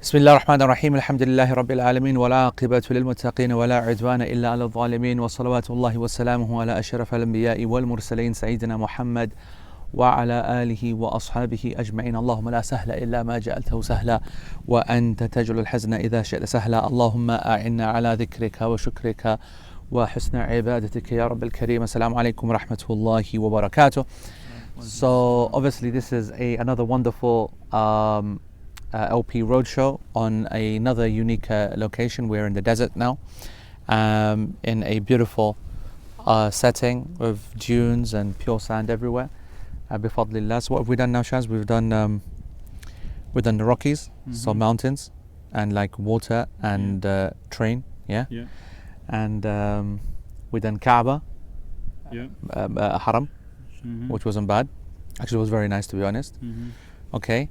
بسم الله الرحمن الرحيم الحمد لله رب العالمين والعاقبة للمتقين ولا عدوان إلا على الظالمين وصلوات الله وسلامه على أشرف الأنبياء والمرسلين سيدنا محمد وعلى آله وأصحابه أجمعين. اللهم لا سهل إلا ما جعلته سهلا وأنت تجعل الحزن إذا شئت سهلا. اللهم أعنا على ذكرك وشكرك وحسن عبادتك يا رب الكريم. السلام عليكم ورحمة الله وبركاته. So obviously this is another wonderful LP Roadshow on another unique location. We're in the desert now, in a beautiful setting with dunes and pure sand everywhere. Bifadlillah. So what have we done now, Shaz? We've done the Rockies, so mountains and like water and train, yeah. And we've done Kaaba, Haram, which wasn't bad. Actually, it was very nice, to be honest. Okay.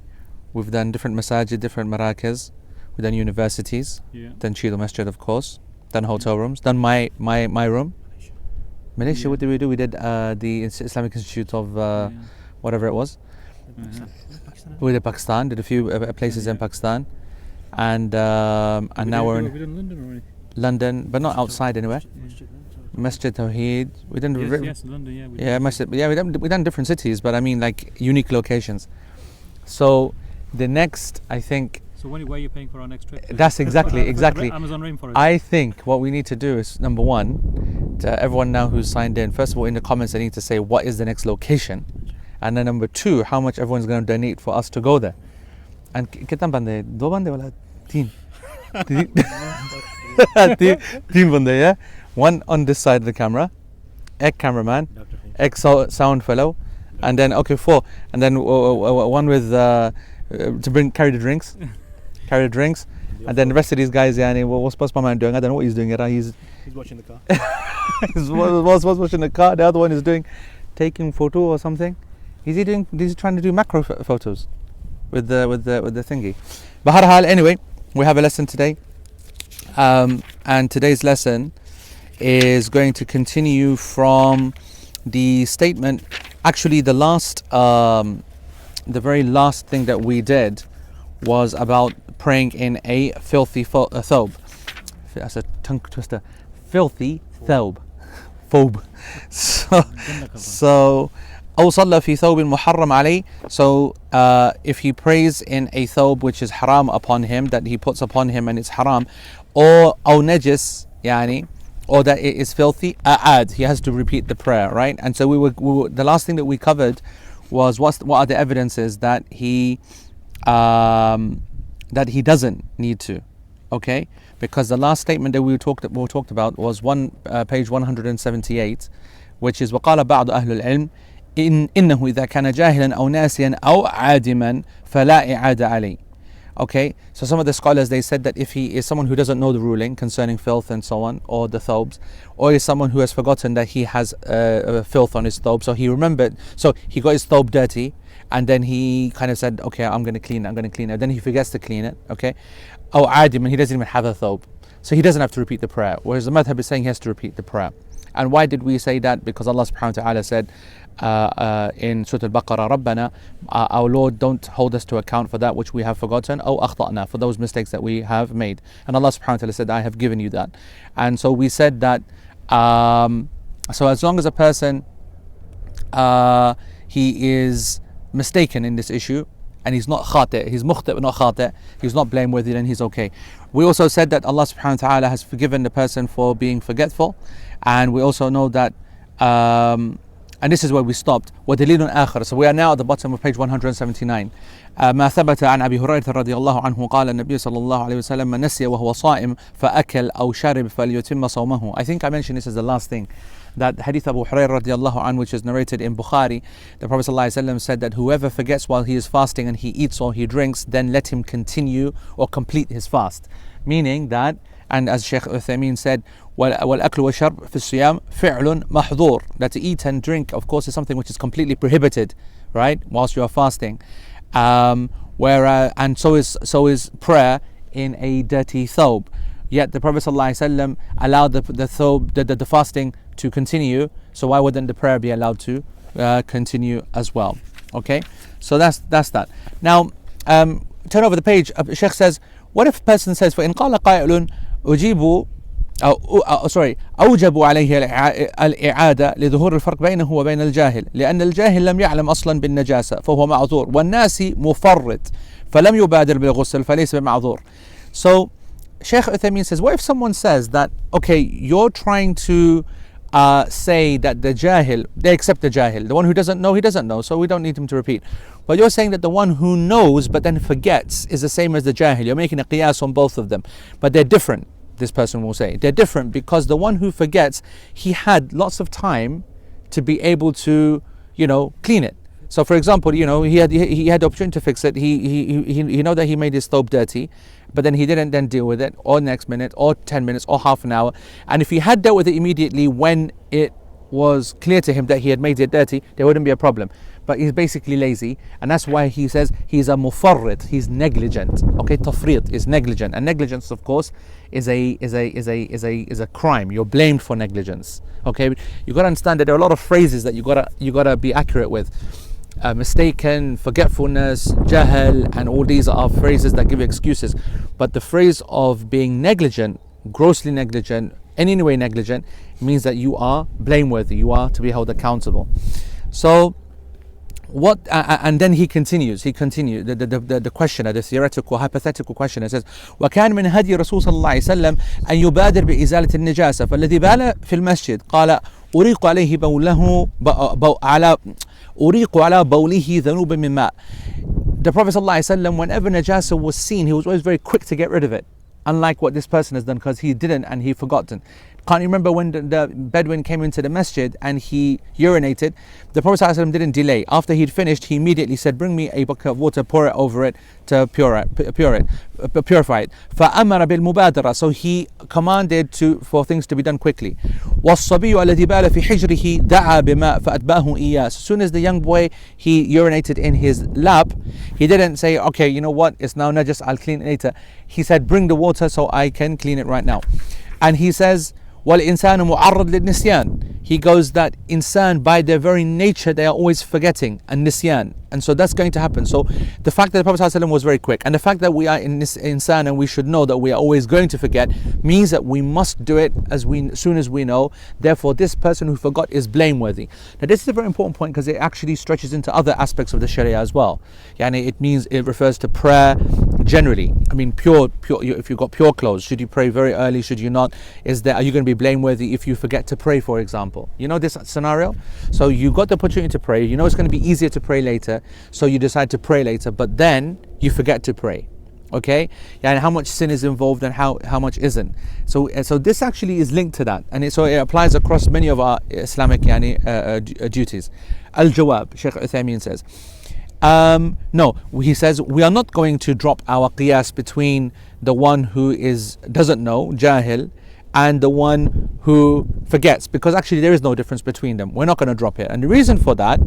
We've done different masajid, different marakis. We've done universities. Done Chido Masjid, of course. Done hotel rooms. Done my room. Malaysia, what did we do? We did the Islamic Institute of whatever it was. We did Pakistan. Did a few places in Pakistan, and now we're in London, but not outside anywhere. Masjid Tawheed. We didn't. Yes, London. Masjid. We done different cities, but I mean like unique locations. So the next, I think. So where are you paying for our next trip? That's exactly. Amazon rainforest. I think what we need to do is, number one, to everyone now who's signed in, first of all, in the comments, they need to say what is the next location, and then number two, how much everyone's going to donate for us to go there. And कितना बंदे? दो बंदे वाला तीन? तीन बंदे, yeah. One on this side of the camera, egg cameraman, egg sound fellow, and then four, and then one with to carry the drinks, and then the rest of these guys, what's Postman doing? I don't know what he's doing. He's watching the car. He's watching the car. The other one is taking photo or something. He's trying to do macro photos with the thingy. But anyway, we have a lesson today, and today's lesson is going to continue from the statement. Actually, the very last thing that we did was about praying in a filthy thobe. That's a tongue twister. Filthy thobe. Phobe. So, أو صلى في ثوب محرم عليه. So, if he prays in a thobe which is haram upon him, that he puts upon him and it's haram, or أو نجس, يعني, or that it is filthy, he has to repeat the prayer, right? And so we were the last thing that we covered was what are the evidences that he doesn't need to, okay? Because the last statement that we talked about was page 178, which is وقال بعض أهل العلم إنه إذا كان جاهلا أو ناسيا أو عادما فلا إعادة عليه. Okay, so some of the scholars, they said that if he is someone who doesn't know the ruling concerning filth and so on, or the thobes, or is someone who has forgotten that he has filth on his thobe, so he remembered, so he got his thobe dirty, and then he kind of said, okay, I'm going to clean it, then he forgets to clean it, okay, or adim, and he doesn't even have a thobe, so he doesn't have to repeat the prayer, whereas the madhab is saying he has to repeat the prayer. And why did we say that? Because Allah subhanahu wa ta'ala said in Surah Al-Baqarah, Rabbana, our Lord, don't hold us to account for that which we have forgotten, أو أخطأنا, for those mistakes that we have made. And Allah subhanahu wa ta'ala said, I have given you that. And so we said that, so as long as a person, he is mistaken in this issue, and he's not khati', he's mukhti' but not khati', he's not blameworthy, then he's okay. We also said that Allah subhanahu wa ta'ala has forgiven the person for being forgetful, and we also know that, and this is where we stopped, وَدَلِيلٌ آخر. So we are now at the bottom of page 179. ما ثبت عن أبي هريرة رضي الله عنه قال النبي صلى الله عليه وسلم من نسي وهو صائم فأكل أو شرب فليتم صومه. I think I mentioned this as the last thing. That hadith Abu Hurairah radiallahu anhu, which is narrated in Bukhari, the Prophet ﷺ said that whoever forgets while he is fasting and he eats or he drinks, then let him continue or complete his fast. Meaning that, and as Shaykh Uthaymeen said, وَالْأَكْلُ وَالشَّرْبُ فِي الصِّيَامِ فِعْلٌ مَحْظُورٌ, that to eat and drink, of course, is something which is completely prohibited, right, whilst you are fasting. And so is prayer in a dirty thobe. Yet the Prophet ﷺ allowed the fasting to continue, so why wouldn't the prayer be allowed to continue as well? Okay, so that's that. Now turn over the page. Sheikh says what if a person says فإن قال قائل أجيب أوجب عليه الإعادة لظهور الفرق بينه وبين الجاهل لأن الجاهل لم يعلم أصلا بالنجاسة فهو معذور والناس مفرط فلم يبادر بالغسل فليس بمعذور. So Sheikh Uthaymeen says, what if someone says that, okay, you're trying to say that the jahil, they accept the jahil, the one who doesn't know, he doesn't know, so we don't need him to repeat. But you're saying that the one who knows but then forgets is the same as the jahil. You're making a qiyas on both of them, but they're different. This person will say they're different because the one who forgets, he had lots of time to be able to, clean it. So for example, he had the opportunity to fix it. He know that he made his thobe dirty, but then he didn't then deal with it, or next minute, or 10 minutes, or half an hour. And if he had dealt with it immediately when it was clear to him that he had made it dirty, there wouldn't be a problem. But he's basically lazy, and that's why he says he's a mufarrit, he's negligent. Okay, tafrit is negligent, and negligence, of course, is a crime. You're blamed for negligence. Okay, you got to understand that there are a lot of phrases that you gotta be accurate with. Mistaken, forgetfulness, jahal, and all these are phrases that give you excuses. But the phrase of being negligent, grossly negligent, in any way negligent, means that you are blameworthy, you are to be held accountable. So what and then he continues the questioner, the theoretical hypothetical questioner says وكان من هدي رسول صلى الله عليه وسلم أن يبادر بإزالة النجاسة فالذي بال في المسجد قال أريق عليه أريق على بوله ذنوب من ماء. The Prophet صلى الله عليه وسلم, whenever najasa was seen, he was always very quick to get rid of it, unlike what this person has done, because he didn't and he forgotten. Can't you remember when the Bedouin came into the masjid and he urinated? The Prophet ﷺ didn't delay. After he'd finished, he immediately said, bring me a bucket of water, pour it over it to purify it. فَأَمَرَ بِالْمُبَادَرَةِ. So he commanded for things to be done quickly. وَالصَّبِيُّ الَّذِي بَالَ فِي حِجْرِهِ دَعَى بِمَاءٍ فَأَتْبَاهُ إِيَّاهُ. As soon as the young boy, he urinated in his lap, he didn't say, okay, you know what, it's now najas, I'll clean it later. He said, bring the water so I can clean it right now. And he says, وَالْإِنسَانُ مُعَرَّض لِلنِّسْيَانِ. He goes that insan, by their very nature, they are always forgetting, and nisyan. And so that's going to happen. So the fact that the Prophet ﷺ was very quick, and the fact that we are in this insan and we should know that we are always going to forget, means that we must do it as soon as we know. Therefore, this person who forgot is blameworthy. Now this is a very important point because it actually stretches into other aspects of the Sharia as well. It refers to prayer generally. I mean, pure. If you've got pure clothes, should you pray very early? Should you not? Are you going to be blameworthy if you forget to pray, for example? You know this scenario? So you got the opportunity to pray. You know it's going to be easier to pray later, so you decide to pray later, but then you forget to pray. Okay? And how much sin is involved and how much isn't. So this actually is linked to that, and it applies across many of our Islamic duties. Al-Jawab, Sheikh Uthaymeen says, no, he says we are not going to drop our qiyas between the one who doesn't know, jahil, and the one who forgets, because actually there is no difference between them. We're not going to drop it. And the reason for that,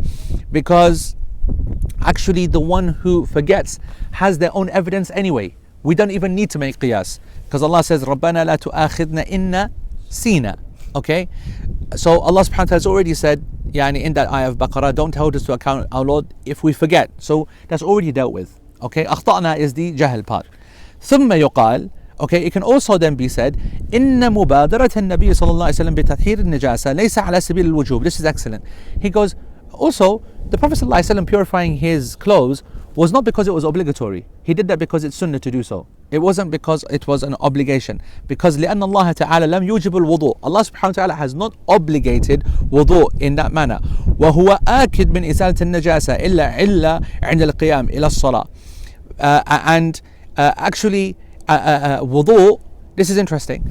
because actually the one who forgets has their own evidence anyway. We don't even need to make qiyas, because Allah says رَبَّنَا لَا تُؤَاخِذْنَا إِنَّا سِينَا. Okay, so Allah subhanahu wa ta'ala has already said in that ayah of Baqarah, don't hold us to account, our Lord, if we forget. So that's already dealt with. Okay, أخطأنا is the jahil part. ثم يقال, okay, it can also then be said, إن مبادرة النبي صلى الله عليه وسلم بتطهير النجاسة ليس على سبيل الوجوب. This is excellent. He goes, also, the Prophet صلى الله عليه وسلم purifying his clothes was not because it was obligatory. He did that because it's sunnah to do so. It wasn't because it was an obligation. Because لأن الله تعالى لم يوجب الوضوء. Allah subhanahu wa ta'ala has not obligated wudu in that manner. وهو آكد من إزالة النجاسة إلا عند القيام إلى الصلاة. And actually, wudu, this is interesting.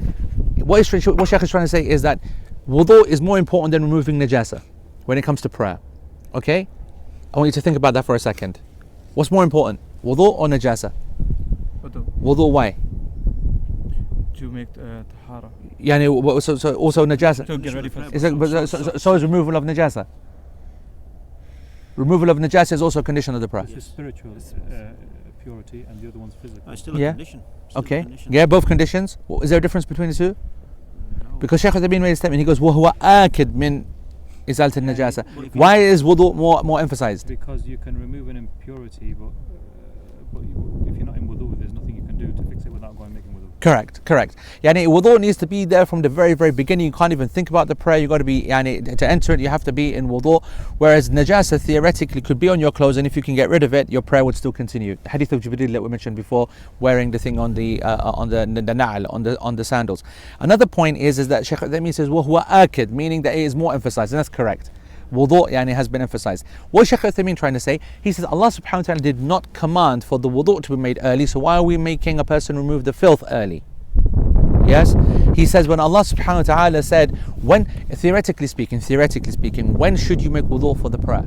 What Shaykh is trying to say is that wudu is more important than removing najasa when it comes to prayer. Okay? I want you to think about that for a second. What's more important, wudu or najasa? Wudu, why? To make tahara. So also najasa. To get ready for So is removal of najasa. Removal of najasa is also a condition of the prayer. This is spiritual purity, and the other one's physical. It's still a condition. Okay. Yeah, both conditions. Is there a difference between the two? No. Because Shaykh Uthaymeen made a statement. He goes, وَهُوَ آكِد مِنْ إِزَالَةِ النَّجَاسَةِ. Why is wudu more emphasized? Because you can remove an impurity, but if you're not in wudu, there's nothing you can can do to fix it without going making wudu. Correct. Yani wudu needs to be there from the very, very beginning. You can't even think about the prayer. You got to be, yani, to enter it, you have to be in wudu. Whereas najasa theoretically could be on your clothes, and if you can get rid of it, your prayer would still continue. The hadith of Jibreel that we mentioned before, wearing the thing on the na'al, on the sandals. Another point is that Shaykh Uthaymeen says وَهُوَ آكد, meaning that it is more emphasized, and that's correct. Wudu has been emphasized. What is Shaykh Uthaymeen trying to say? He says Allah subhanahu wa ta'ala did not command for the wudu to be made early, so why are we making a person remove the filth early? Yes? He says when Allah subhanahu wa ta'ala said, when, theoretically speaking, when should you make wudu for the prayer?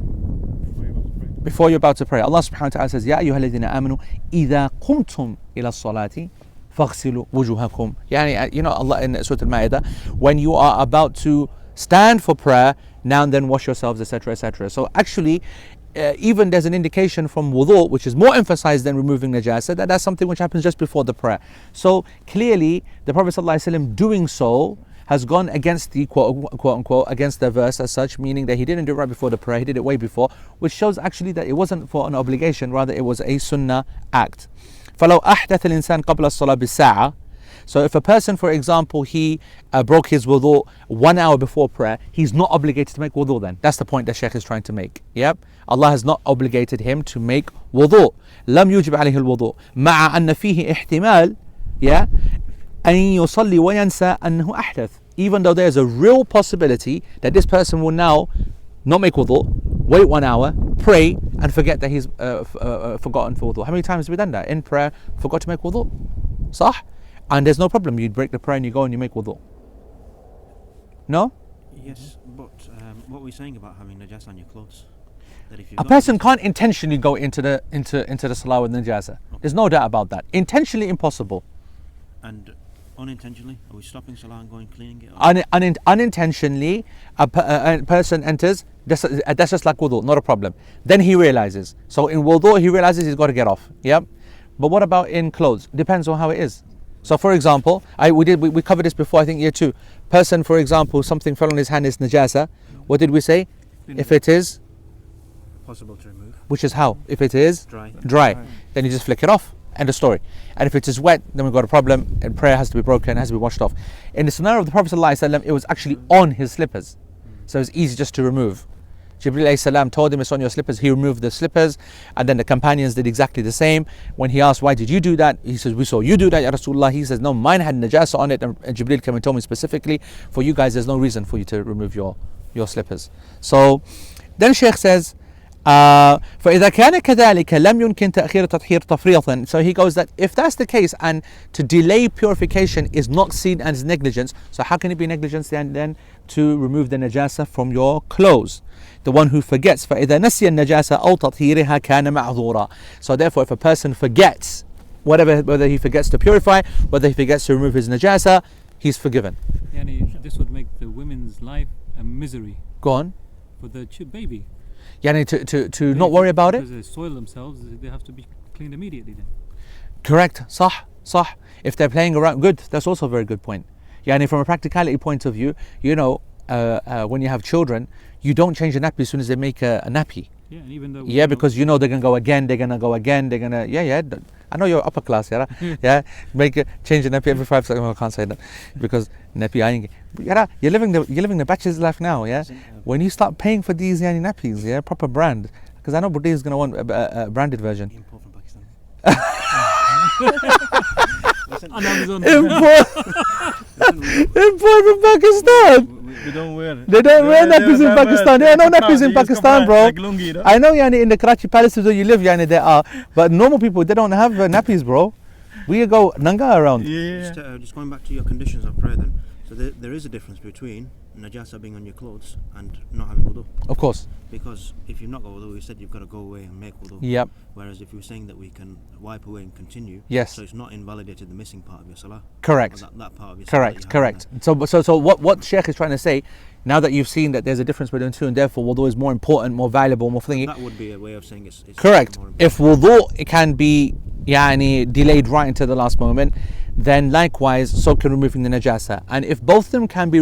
Before you're about to pray. Allah subhanahu wa ta'ala says, Ya ayyuha alladhina amanu, idha qumtum ila salati, faghsilu wujuhakum. Allah in Surah Al-Ma'idah, when you are about to stand for prayer, now and then wash yourselves, etc., etc. So actually, even there's an indication from wudu, which is more emphasized than removing najasa, that's something which happens just before the prayer. So clearly, the Prophet ﷺ doing so has gone against the quote unquote against the verse as such, meaning that he didn't do it right before the prayer, he did it way before, which shows actually that it wasn't for an obligation, rather it was a sunnah act. فَلَوْ أَحْدَثَ الْإِنسَانِ قَبْلَ الصَّلَاةِ بِالسَّاعَةِ. So if a person, for example, he broke his wudu 1 hour before prayer, he's not obligated to make wudu then. That's the point that Shaykh is trying to make. Yep. Allah has not obligated him to make wudu. لم يجب عليه الوضوء مع أن فيه احتمال أن يصلي وينسى أنه أحدث. Even though there's a real possibility that this person will now not make wudu, wait 1 hour, pray, and forget that he's forgotten for wudu. How many times have we done that? In prayer, forgot to make wudu. Sah? And there's no problem. You break the prayer and you go and you make wudu. No? Yes, but what we're saying about having najasa on your clothes, that if a person can't intentionally go into the salah with najasa. Okay. There's no doubt about that. Intentionally impossible. And unintentionally, are we stopping salah and going cleaning it? Or? Unintentionally, a person enters. That's just like wudu, not a problem. Then he realizes. So in wudu, he realizes he's got to get off. Yep. But what about in clothes? Depends on how it is. So for example, we covered this before, I think year 2. Person, for example, something fell on his hand is najasa. What did we say? If it is Possible to remove. which is how? If it is Dry. then you just flick it off. End of story. And if it is wet, then we've got a problem, and prayer has to be broken, has to be washed off. In the scenario of the Prophet ﷺ, it was actually on his slippers, so it's easy just to remove. Jibreel alayhi salam told him it's on your slippers. He removed the slippers, and then the companions did exactly the same. When he asked, why did you do that? He says, we saw you do that, Ya Rasulullah. He says, no, mine had najasa on it, and Jibreel came and told me specifically, for you guys, there's no reason for you to remove your slippers. So then Shaykh says, فإذا كان كذلك لم يمكن تأخير التطهير تفريطا. So he goes that if that's the case, and to delay purification is not seen as negligence, so how can it be negligence then to remove the najasa from your clothes? The one who forgets, فإذا نسي النجاسة أو تطهيرها كان معذورا. So therefore, if a person forgets, whether he forgets to purify, whether he forgets to remove his najasa, he's forgiven. This would make the women's life a misery. Go on. For the baby. To not worry about it. Because they soil themselves, they have to be cleaned immediately then. Correct. Sah. If they're playing around, good. That's also a very good point. From a practicality point of view, when you have children, you don't change a nappy as soon as they make a nappy. Yeah, and even though because they're gonna go again. They're gonna I know you're upper class, yeah. Change the nappy every 5 seconds. Well, I can't say that because nappy. You're living the bachelor's life now, yeah. When you start paying for these nappies, proper brand, because I know Buddy is gonna want a branded version. Import from Pakistan. Import from Pakistan. We don't wear it. They don't wear nappies in Pakistan. There are no nappies in Pakistan, bro. Like lungi, no? I know, in the Karachi palaces where you live, there are. But normal people, they don't have nappies, bro. We go nanga around. Yeah. Just going back to your conditions of prayer then. So there is a difference between najasa being on your clothes and not having wudu. Of course. Because if you've not got wudu, you said you've got to go away and make wudu. Yep. Whereas if you're saying that we can wipe away and continue, Yes. so it's not invalidated the missing part of your salah. Correct. That part of your salah. Correct. So what Sheikh is trying to say, now that you've seen that there's a difference between two, and therefore wudu is more important, more valuable, more thingy. That would be a way of saying it's correct. More If wudu it can be delayed right until the last moment, then likewise so can removing the najasa. And if both of them can be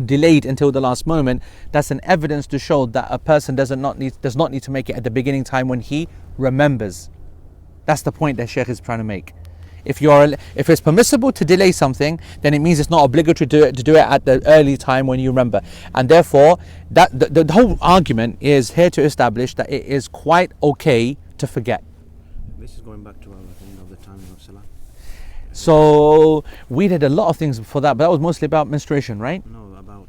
delayed until the last moment, that's an evidence to show that a person does not need to make it at the beginning time when he remembers. That's the point that Shaykh is trying to make. If it's permissible to delay something, then it means it's not obligatory to do it at the early time when you remember. And therefore, that the whole argument is here to establish that it is quite okay to forget. This is going back to our thing of the timing of Salah. So we did a lot of things for that, but that was mostly about menstruation, right? No, about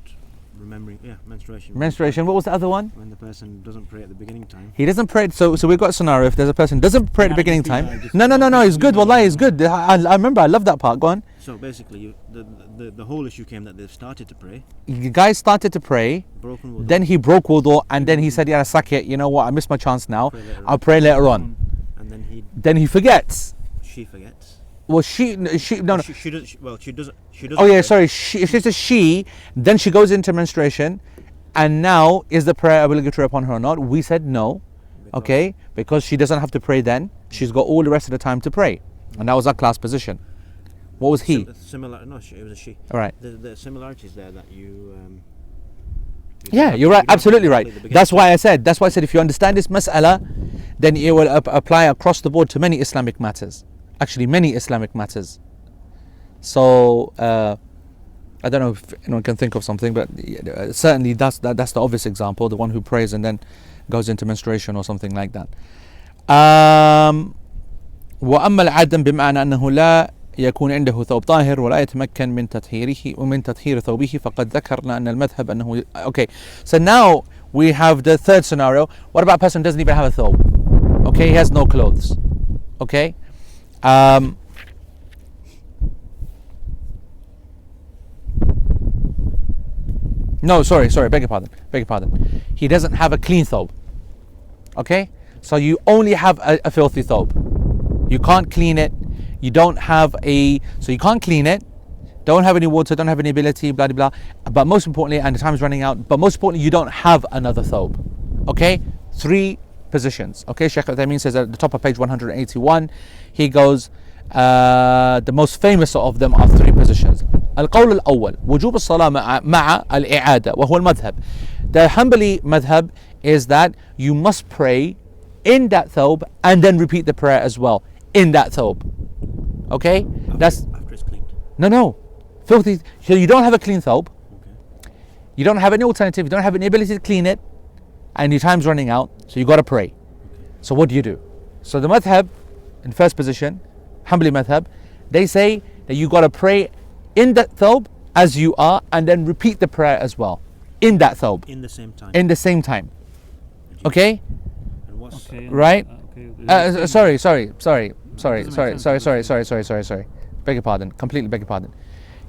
remembering, menstruation. Menstruation. What was the other one? When the person doesn't pray at the beginning time. He doesn't pray. So we've got a scenario. If there's a person doesn't pray at the beginning time. No. It's good. Wallahi, it's good. I remember. I love that part. Go on. So basically, the whole issue came that they've started to pray. The guy started to pray. Broken wudu. Then he broke wudu, and then he said, "Yeah, suck it. You know what? I missed my chance now. Pray later I'll on. pray later on." And Then he forgets. she forgets. Well, she no. She does. She doesn't. Oh yeah, pray. sorry. If it's a she, then she goes into menstruation, and now is the prayer obligatory upon her or not? We said no, okay, because she doesn't have to pray then. She's got all the rest of the time to pray, and that was our class position. What was he? Similar. No, it was a she. All right. The similarities there that you. Yeah, you're right. Absolutely right. That's why I said. If you understand this mas'ala, then it will apply across the board to many Islamic matters. Actually, many Islamic matters. So I don't know if anyone can think of something, but certainly that's the obvious example, the one who prays and then goes into menstruation or something like that. وأما العدم بمعنى أنه لا يكون عنده ثوب طاهر ولا يتمكن من تطهيره ومن تطهير ثوبه فقد ذكرنا أن المذهب أنه. Okay, so now we have the third scenario. What about a person who doesn't even have a thobe? Okay, he has no clothes. Okay. No, sorry, beg your pardon. He doesn't have a clean thobe. Okay? So you only have a filthy thobe. You can't clean it. You don't have so you can't clean it. Don't have any water, don't have any ability, blah, blah, blah. But most importantly, and the time is running out, but most importantly, you don't have another thobe. Okay? 3 positions. Okay, Shaykh Uthaymeen says at the top of page 181, he goes, the most famous of them are 3 positions. القول الأول وجوب الصلاة مع الإعادة وهو المذهب. The Hanbali madhab is that you must pray in that thobe and then repeat the prayer as well in that thobe. Okay? After it's cleaned. No. Filthy. So you don't have a clean thobe. Okay. You don't have any alternative. You don't have any ability to clean it, and your time's running out. So you got to pray. So what do you do? So the madhab, in first position, Hanbali madhab, they say that you got to pray in that thobe as you are, and then repeat the prayer as well in that thobe In the same time. in the same time. Okay? And what's Okay. Right? Okay. Sorry. Doesn't make sense. Beg your pardon. Completely beg your pardon.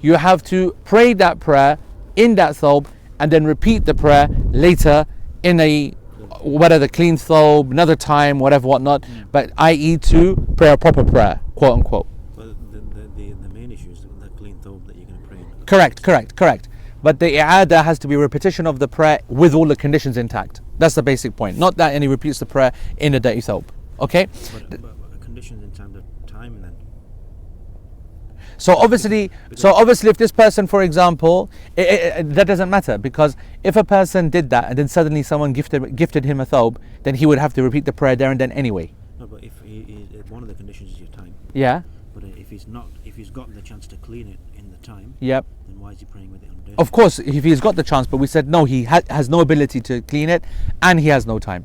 You have to pray that prayer in that thobe and then repeat the prayer later in a whatever clean thobe, another time, whatever, whatnot. But i.e. to pray a proper prayer, quote unquote. But the main issue is the clean thobe that you're going to pray in. Correct. But the i'adah has to be a repetition of the prayer with all the conditions intact. That's the basic point. Not that he repeats the prayer in a dirty thobe. Okay? But conditions in time, the time then. So obviously, if this person, for example, that doesn't matter, because if a person did that and then suddenly someone gifted him a thobe, then he would have to repeat the prayer there and then anyway. No, but if one of the conditions is your time. Yeah. But if he's got the chance to clean it in the time. Yep. Then why is he praying with it on day? Of course, if he's got the chance, but we said no, he has no ability to clean it, and he has no time.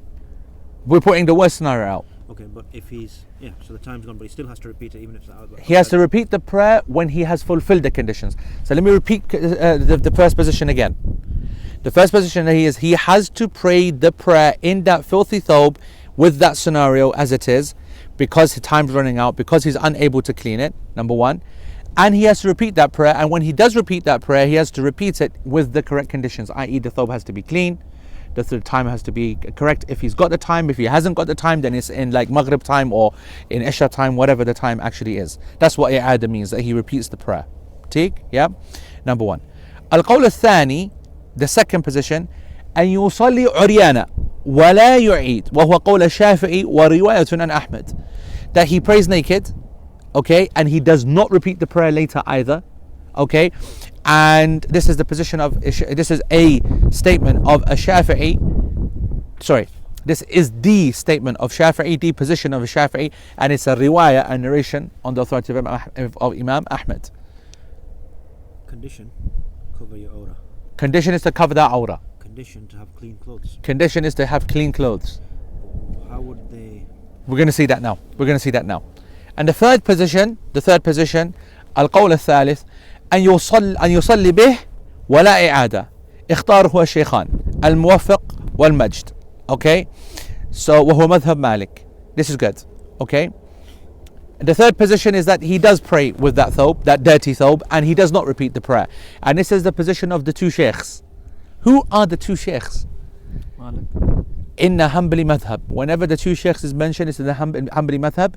We're putting the worst scenario out. Okay, but if so the time's gone, but he still has to repeat it even if it's out. He has to repeat the prayer when he has fulfilled the conditions. So let me repeat the first position again. The first position is he has to pray the prayer in that filthy thobe with that scenario as it is, because his time's running out, because he's unable to clean it, number 1. And he has to repeat that prayer, and when he does repeat that prayer, he has to repeat it with the correct conditions, i.e. the thobe has to be clean, the time has to be correct if he's got the time. If he hasn't got the time, then it's in like Maghrib time or in Isha time, whatever the time actually is. That's what i'adah means, that he repeats the prayer. Take? Yeah? Number 1. القول الثاني, the second position, أن يصلي عريانا ولا يعيد وهو قول الشافعي ورواية عن أحمد. That he prays naked, okay, and he does not repeat the prayer later either, okay. And this is the position of, this is a statement of a Shafi'i, This is the statement of Shafi'i, the position of Shafi'i, and it's a riwayah, a narration on the authority of Imam Ahmed. Condition, cover your aura. Condition is to cover the aura. Condition to have clean clothes. Condition is to have clean clothes. How would they? We're going to see that now. We're going to see that now. And the third position, القول الثالث أن يصلي به ولا إعادة. اختاره الشيخان الموفق والمجد. Okay, so وهو مذهب مالك. This is good. Okay, the third position is that he does pray with that thobe, that dirty thobe, and he does not repeat the prayer. And this is the position of the two sheikhs. Who are the two sheikhs? Malik. In the Hanbali madhab. Whenever the two sheikhs is mentioned, it's in the Hanbali madhab.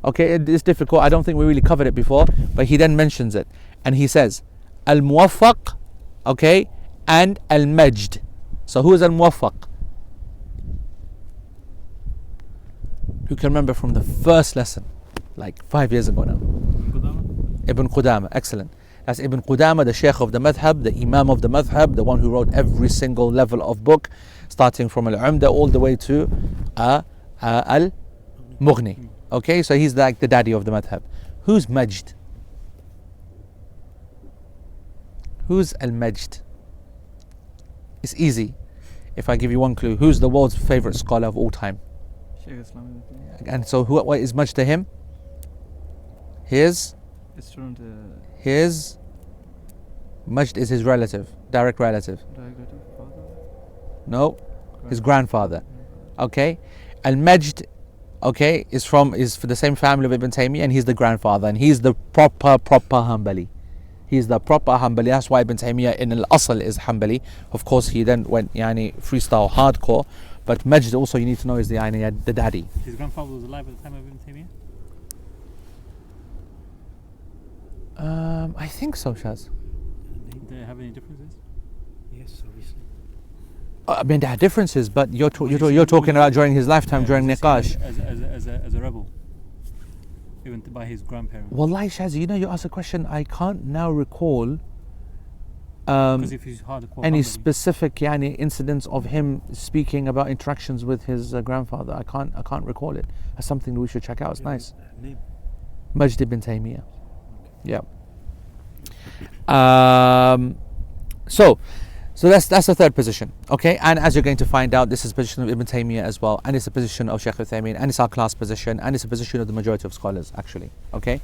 Okay, it's difficult. I don't think we really covered it before, but he then mentions it. And he says, Al-Muwaffaq, okay, and Al-Majd. So who is Al-Muwaffaq? Who can remember from the first lesson, like 5 years ago now? Ibn Qudama, excellent. That's Ibn Qudama, the Shaykh of the Madhab, the Imam of the Madhab, the one who wrote every single level of book, starting from Al-Umda all the way to Al-Mughni. Okay, so he's like the daddy of the Madhab. Who's Majd? Who's Al-Majd? It's easy. If I give you one clue, who's the world's favorite scholar of all time? Shaykh Islam. And so what is Majd to him? His Majd is his relative, direct relative. No, his grandfather. Okay, Al-Majd, okay, is for the same family of Ibn Taymiyyah, and he's the grandfather, and he's the proper Hanbali. He's the proper Hanbali. That's why Ibn Taymiyyah in al-Asl is Hanbali. Of course, he then went freestyle hardcore. But Majd also, you need to know, is the daddy. His grandfather was alive at the time of Ibn Taymiyyah? I think so, Shaz. Do they have any differences? Yes, obviously. I mean, there are differences, but you're talking about during his lifetime, during Niqash. As a rebel, even by his grandparents. Wallahi, Shaz, you asked a question, I can't now recall Because if he's hardcore any Hanbali. specific incidents of him speaking about interactions with his grandfather. I can't recall it. That's something we should check out. It's nice. Name. Majd ibn Taymiyyah. Yeah. So that's the third position, okay? And as you're going to find out, this is the position of Ibn Taymiyyah as well, and it's the position of Shaykh Uthaymeen, and it's our class position, and it's the position of the majority of scholars, actually, okay?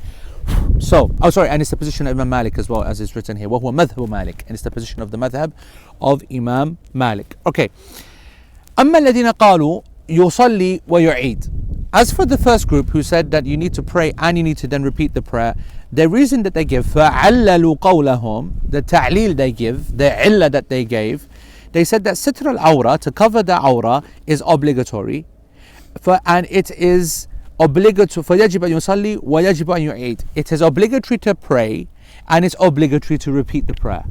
So, and it's the position of Imam Malik as well, as is written here. وَهُوَ مَذْهَبُ Malik, and it's the position of the madhab of Imam Malik. Okay. أما الذين قالوا يصلي ويعيد. As for the first group who said that you need to pray and you need to then repeat the prayer, the reason that they give, فَعَلَّلُوا قَوْلَهُم, the ta'leel they give, the illah that they gave, they said that sitr al-awra, to cover the awra, is obligatory, and it is obligatory, فَيَجِبَ أَن يُصَلِّي وَيَجِبَ أَن يُعِيدْ. It is obligatory to pray and it's obligatory to repeat the prayer.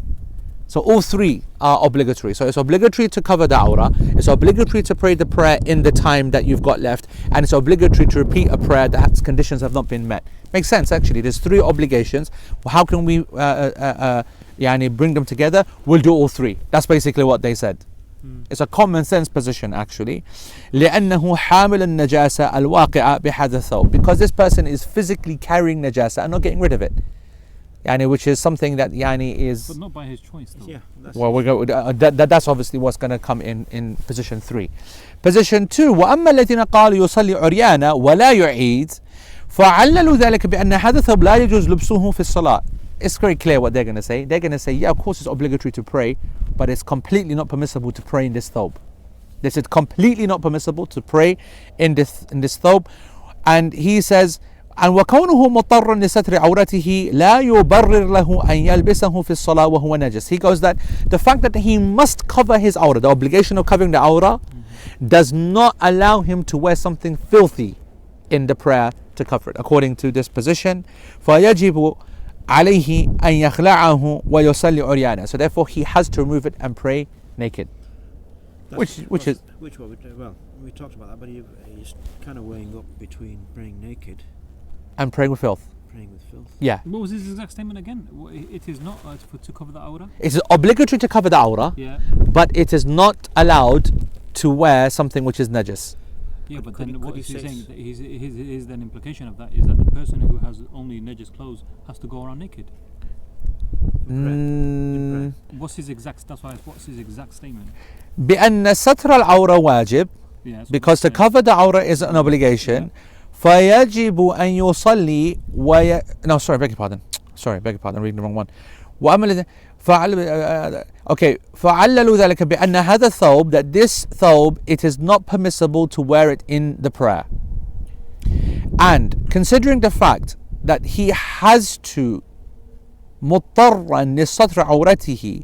So all three are obligatory. So it's obligatory to cover the awra, it's obligatory to pray the prayer in the time that you've got left, and it's obligatory to repeat a prayer that conditions have not been met. Makes sense, actually. There's three obligations. How can we bring them together? We'll do all three. That's basically what they said. It's a common sense position, actually. لأنه حامل النجاسة الواقعة بهذا الثوب, because this person is physically carrying najasa and not getting rid of it. Which is something that is. But not by his choice, though. Yeah. That's obviously what's going to come in position 3. Position 2. وأما الذين قالوا يصلي عريانا ولا يعيد فعللوا ذلك بأن هذا الثوب لا يجوز لبسه في الصلاة. It's very clear what they're going to say. They're going to say, yeah, of course it's obligatory to pray, but it's completely not permissible to pray in this thobe. This is completely not permissible to pray in this thobe. And he says, and وكونه مضطرا لستر عورته لا يبرر له أن يلبسه في الصلاة وهو نجس. He goes that the fact that he must cover his awra, the obligation of covering the awra, does not allow him to wear something filthy in the prayer to cover it. According to this position, فيجب عليه أن يخلعه ويصلي عريانا. So therefore he has to remove it and pray naked. Which is well, we talked about that, but you're kind of weighing up between praying naked and praying with filth. praying with filth. Yeah. What was his exact statement again? It is not to cover the aura. It is obligatory to cover the aura, Yeah. but it is not allowed to wear something which is najis. Yeah, but Could then he- what could is he he say saying? That his then implication of that is that the person who has only najis clothes has to go around naked. Mm, What's his exact? That's why. What's his exact statement? بأن ستر العورة واجب, Yeah. that's what because to he's saying. cover the aura is an obligation. فيجب أن يصلي no, sorry, beg your pardon. I'm reading the wrong one. وأما الذي okay, فعللوا ذلك بأن هذا الثوب, that this thobe, it is not permissible to wear it in the prayer. And considering the fact that he has to مضطرا لستر عورته,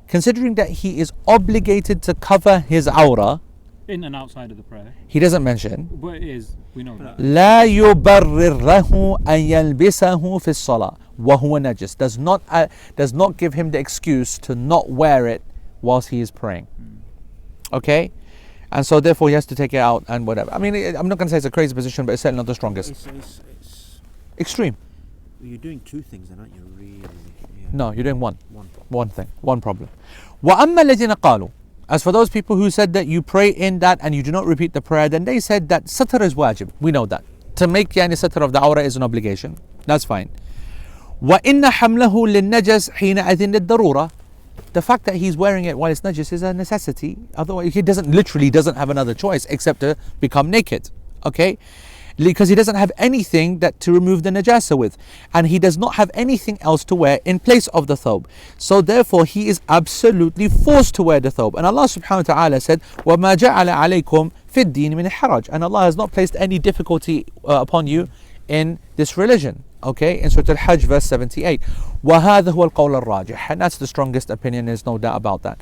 considering that he is obligated to cover his aura, In and outside of the prayer. he doesn't mention But it is. We know that. لا يبرر له أن يلبسه في الصلاة وهو نجس, does not give him the excuse to not wear it whilst he is praying. Okay, and so therefore he has to take it out and whatever. I mean, I'm not going to say it's a crazy position, but it's certainly not the strongest. It's Extreme. you're doing two things, then, aren't you? Really? Yeah. No, you're doing one One. thing, one problem. وأما الذين قالوا, as for those people who said that you pray in that and you do not repeat the prayer, then they said that satr is wajib. We know that. To make yani satr of the aura is an obligation. That's fine. وإن حمله للنجس حينئذ للضرورة. The fact that he's wearing it while it's najis is a necessity. Otherwise, he doesn't have another choice except to become naked. Okay? Because he doesn't have anything that to remove the najasa with, and he does not have anything else to wear in place of the thobe. So therefore he is absolutely forced to wear the thobe. And Allah subhanahu wa ta'ala said, وَمَا جَعَلَ عَلَيْكُمْ فِي الدِّينِ مِنْ حَرَجٍ, and Allah has not placed any difficulty upon you in this religion. Okay, in Surah Al-Hajj verse 78. وَهَذَا هُوَ الْقَوْلَ الرَّاجِحِ, and that's the strongest opinion, there's no doubt about that.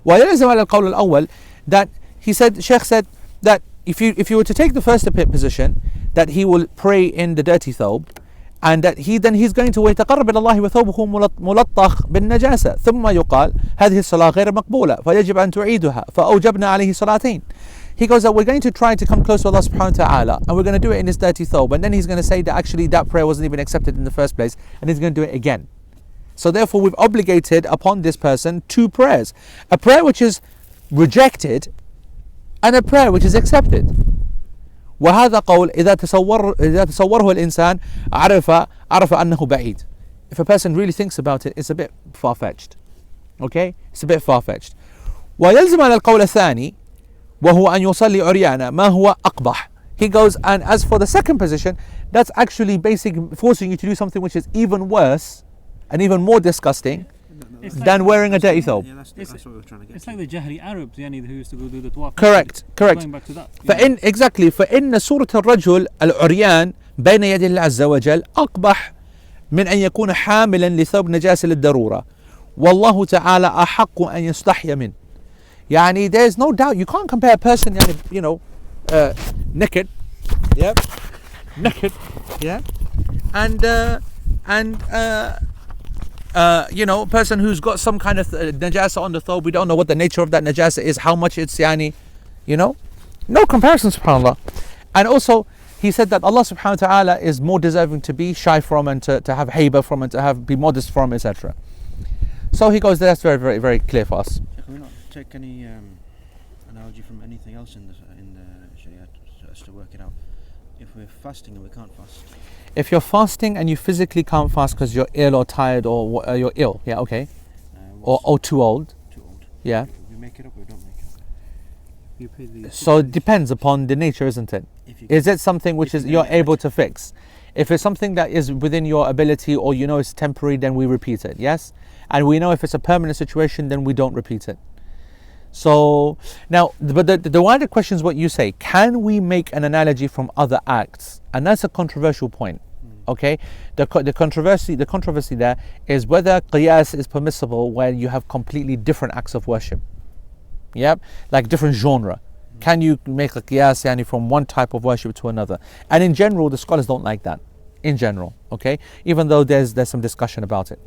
وَيَلْزَمَ عَلَى الْقَوْلِ الْأَوَّلِ, that he said, Shaykh said that if you were to take the first position, that he will pray in the dirty thobe, and that he's going to ويتقرب إلى الله وثوبه ملطخ بالنجاسة ثم يقال هذه الصلاة غير مقبولة فيجب أن تعيدها فأوجبنا عليه صلاتين. He goes that we're going to try to come close to Allah subhanahu wa ta'ala, and we're going to do it in his dirty thobe, and then he's going to say that actually that prayer wasn't even accepted in the first place, and he's going to do it again. So therefore we've obligated upon this person two prayers, a prayer which is rejected and a prayer which is accepted. وهذا قول إذا تصوره الإنسان عرف أنه بعيد. If a person really thinks about it, it's a bit far-fetched. Okay, it's a bit far-fetched. ويلزم على القول الثاني وهو أن يصلي عريانا ما هو أقبح. He goes, and as for the second position, that's actually basically forcing you to do something which is even worse and even more disgusting It's than like- wearing a dirty thobe. Yeah, that's what we're trying to get It's to. like the Jahili Arabs, yani, who used to go do the tawaf. Correct. Going back to that. فإن exactly فإن صورة الرجل العريان بين يدي الله عز وجل أقبح من أن يكون حاملا لثوب نجاسة للضرورة والله تعالى أحق أن يستحي منه. يعني there's no doubt, you can't compare a person يعني, you know, naked, yeah, naked, yeah, and you know, a person who's got some kind of najasa on the thobe. We don't know what the nature of that najasa is, how much it's yani, you know, no comparison, subhanAllah. And also he said that Allah subhanahu wa ta'ala is more deserving to be shy from, and to have haiba from, and to be modest from, etc. So he goes, that's very, very, very clear for us. Can we not take any analogy from anything else in the Sharia just to work it out? If we're fasting and we can't fast, If you're fasting and you physically can't fast because you're ill or tired or you're ill, yeah, okay, or too old, too old, yeah. we make it up or we don't make it up. You pay the So it depends upon the nature, isn't it? If you Is it something which if is you you're can able manage to fix? If it's something that is within your ability, or you know it's temporary, then we repeat it, yes? And we know if it's a permanent situation, then we don't repeat it. So now, but the wider question is what you say. Can we make an analogy from other acts? And that's a controversial point. Okay, the controversy there is whether qiyas is permissible when you have completely different acts of worship. Yep, like different genre. Can you make a qiyas yani from one type of worship to another? And in general, the scholars don't like that. In general, okay, even though there's some discussion about it.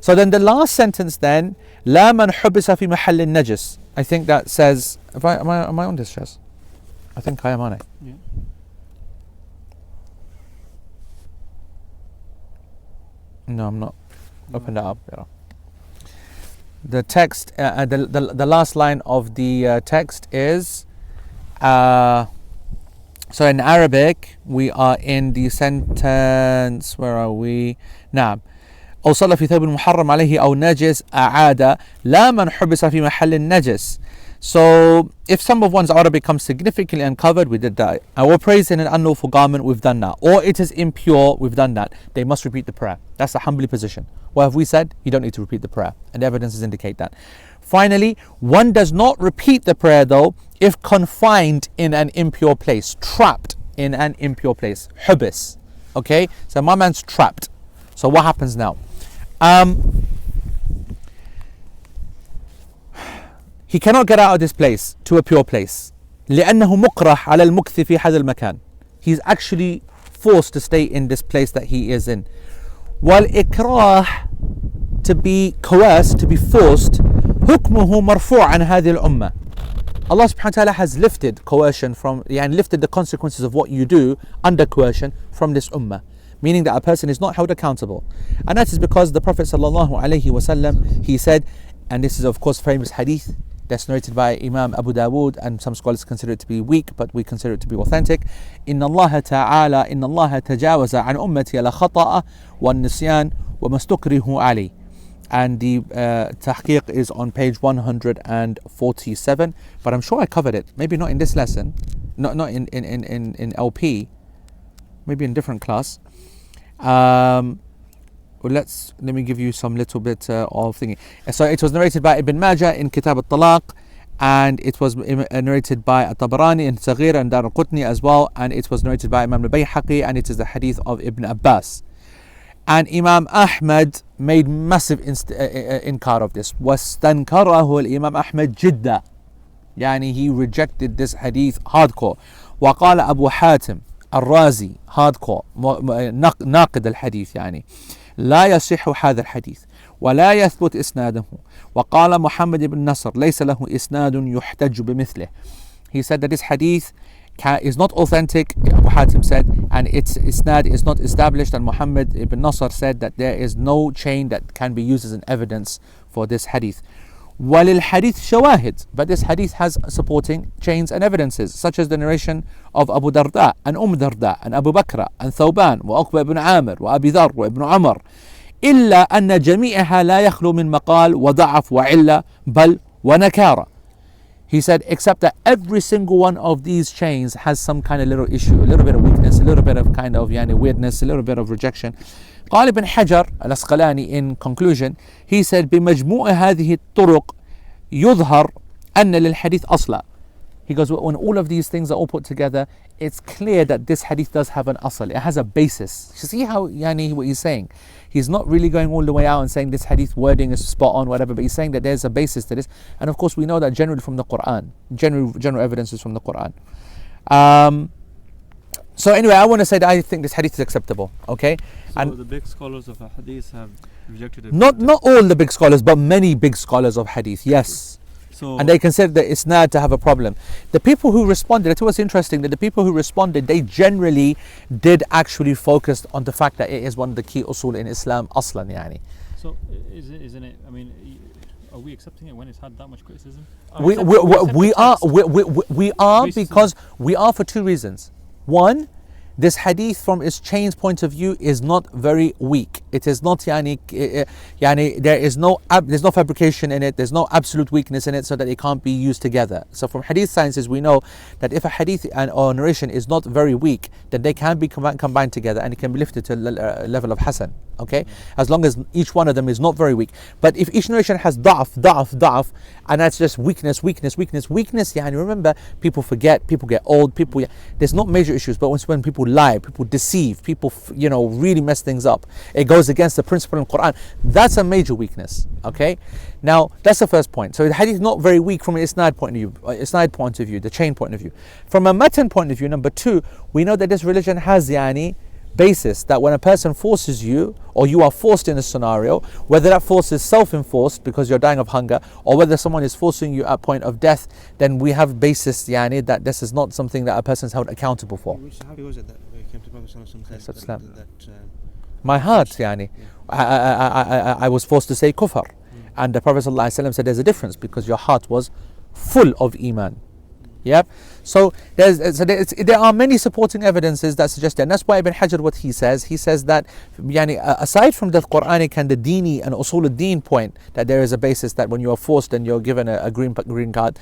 So then the last sentence then, لا من حبس في محل النجس. I think that says, am I on this, Shaz? I think I am, aren't I? Yeah. No, I'm not. Open that up. Yeah. The text, the last line of the text is, so in Arabic, we are in the sentence, where are we? نعم. أو صلى في ثوب محرم عليه أو نجس أعاد لا من حبس في محل النجس. So if some of one's Arabic becomes significantly uncovered, we did that. Or praise in an unlawful garment, we've done that. Or it is impure, we've done that. They must repeat the prayer. That's the Hanbali position. What have we said? You don't need to repeat the prayer. And the evidences indicate that. Finally, one does not repeat the prayer though if confined in an impure place, trapped in an impure place. Hubis. Okay? So my man's trapped. So what happens now? He cannot get out of this place to a pure place. لأنه مكره على المكث في هذا المكان. He's actually forced to stay in this place that he is in. والإكراه, to be coerced, to be forced, حكمه مرفوع عن هذه الأمة. Allah subhanahu wa ta'ala has lifted coercion from, and lifted the consequences of what you do under coercion from this ummah. Meaning that a person is not held accountable. And that is because the Prophet sallallahu alaihi wasallam, he said, and this is of course famous hadith that's narrated by Imam Abu Dawood, and some scholars consider it to be weak, but we consider it to be authentic. إن الله تعالى إن الله تجاوز عن أمتي الخطأ والنسيان وما استكره عليه. And the tahqiq is on page 147, but I'm sure I covered it. Maybe not in this lesson, not in LP, maybe in different class. Let me give you some little bit of thinking. So it was narrated by Ibn Majah in Kitab al-Talaq, and it was narrated by At-Tabarani in Saghir and Dar al-Qutni as well, and it was narrated by Imam al-Bayhaqi, and it is the hadith of Ibn Abbas. And Imam Ahmad made massive inkar of this. وَاسْتَنْكَرَهُ الإمام أحمد جدا. يعني he rejected this hadith hardcore. وقال أبو حاتم الرازي hardcore ناقد الحديث يعني لا يصح هذا الحديث ولا يثبت إسناده. وقال محمد بن نصر ليس له إسناد يحتج بمثله. He said that this hadith is not authentic, Abu Hatim said, and its isnad is not established, and Muhammad ibn Nasr said that there is no chain that can be used as an evidence for this hadith. وَلِلْحَدِيث شَوَاهِدْ, but this hadith has supporting chains and evidences, such as the narration of Abu Darda and Darda and Abu Bakr and Thawban وعقبة ibn Amir وأبي ذر وابن عمر إلا أن جميعها لا يخلو من مقال وضعف وعلة بل ونكارة. He said, except that every single one of these chains has some kind of little issue, a little bit of weakness, a little bit of kind of weirdness, a little bit of rejection. قال ابن حجر الأسقلاني in conclusion, he said, بمجموع هذه الطرق يظهر أن للحديث أصلا. He goes, when all of these things are all put together, it's clear that this hadith does have an asl. It has a basis. You see how what he's saying? He's not really going all the way out and saying this hadith wording is spot on, whatever, but he's saying that there's a basis to this. And of course, we know that generally from the Quran. General evidence is from the Quran. So anyway, I want to say that I think this hadith is acceptable. Okay? So And the big scholars of hadith have rejected it. not all the big scholars, but many big scholars of hadith, yes. So And they consider the isnad to have a problem. The people who responded, it was interesting that the people who responded, they generally did actually focus on the fact that it is one of the key usul in Islam, aslan yani. So isn't it? I mean, are we accepting it when it's had that much criticism? We are because we are for two reasons. One, this hadith from its chain's point of view is not very weak. It is not there's no fabrication in it, there's no absolute weakness in it so that it can't be used together. So from hadith sciences we know that if a hadith or narration is not very weak, then they can be combined together and it can be lifted to a level of hasan. Okay, as long as each one of them is not very weak. But if each narration has da'af, and that's just weakness, remember, people forget, people get old, there's not major issues, but when people lie, people deceive, people really mess things up, it goes against the principle in Quran, that's a major weakness. Okay, now that's the first point. So the hadith is not very weak from an isnad point of view, the chain point of view. From a matan point of view, number two, we know that this religion has basis, that when a person forces you, or you are forced in a scenario, whether that force is self-enforced because you're dying of hunger, or whether someone is forcing you at point of death, then we have basis that this is not something that a person is held accountable for. Which sahabi was it that came to Prophet Sallallahu Alaihi Wasallam and said that My heart, yani. I was forced to say kufr. And the Prophet ﷺ said there's a difference because your heart was full of iman. Yep. So there are many supporting evidences that suggest that. And that's why Ibn Hajar, what he says that yani, aside from the Quranic and the Dini and Usul al-Din point, that there is a basis that when you are forced and you're given a green card,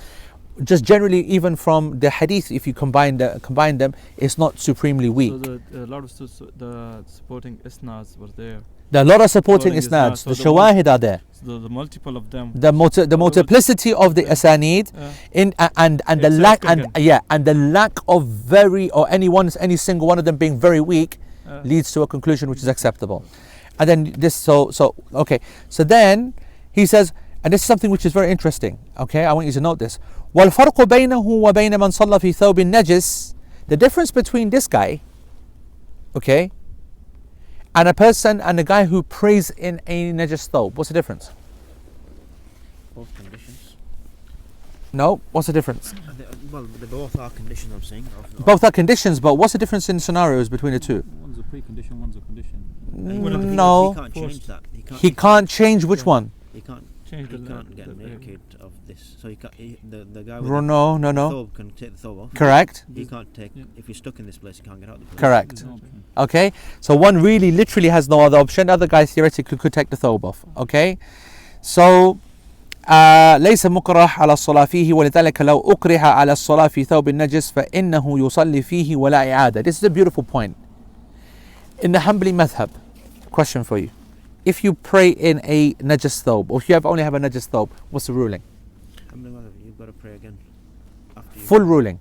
just generally even from the hadith, if you combine them, it's not supremely weak. So a lot of the supporting isnads were there. There are a lot of supporting Supporting isnads. isnad, so The the shawahid are there. So the multiple of them. The multiplicity of the asanid and the It's lack significant. and the lack of any single one of them being very weak leads to a conclusion which is acceptable. And then this so then he says, and this is something which is very interesting. Okay, I want you to note this. وَالْفَرْقُ بَيْنَهُ وَبَيْنَ مَنْ صَلَّى فِي ثَوْبٍ نَجِسٍ. The difference between this guy, okay, and a person and a guy who prays in a najis thawb. What's the difference? Both conditions. No, what's the difference? Well, they both are conditions, I'm saying. Both are conditions, but what's the difference in scenarios between the two? One's a precondition, one's a condition. No, He can't change that. he can't change which one. He can't. Change He the can't get the- naked of this. So he can't. The guy with No. the thobe can take the thobe off. Correct. He can't take. Yeah. If he's stuck in this place, he can't get out of the place. Correct. There's no option. Okay, so one really literally has no other option. The other guy theoretically could take the thawb off. Okay, so ليس مكره على الصلاة فيه ولذلك لو أكره على الصلاة في ثوب النجس فإنه يصلي فيه ولا إعادة. This is a beautiful point. In the Hanbali madhab, question for you: if you pray in a najis thawb, or if you only have a najis thawb, what's the ruling? You've got to pray again. After you Full ruling.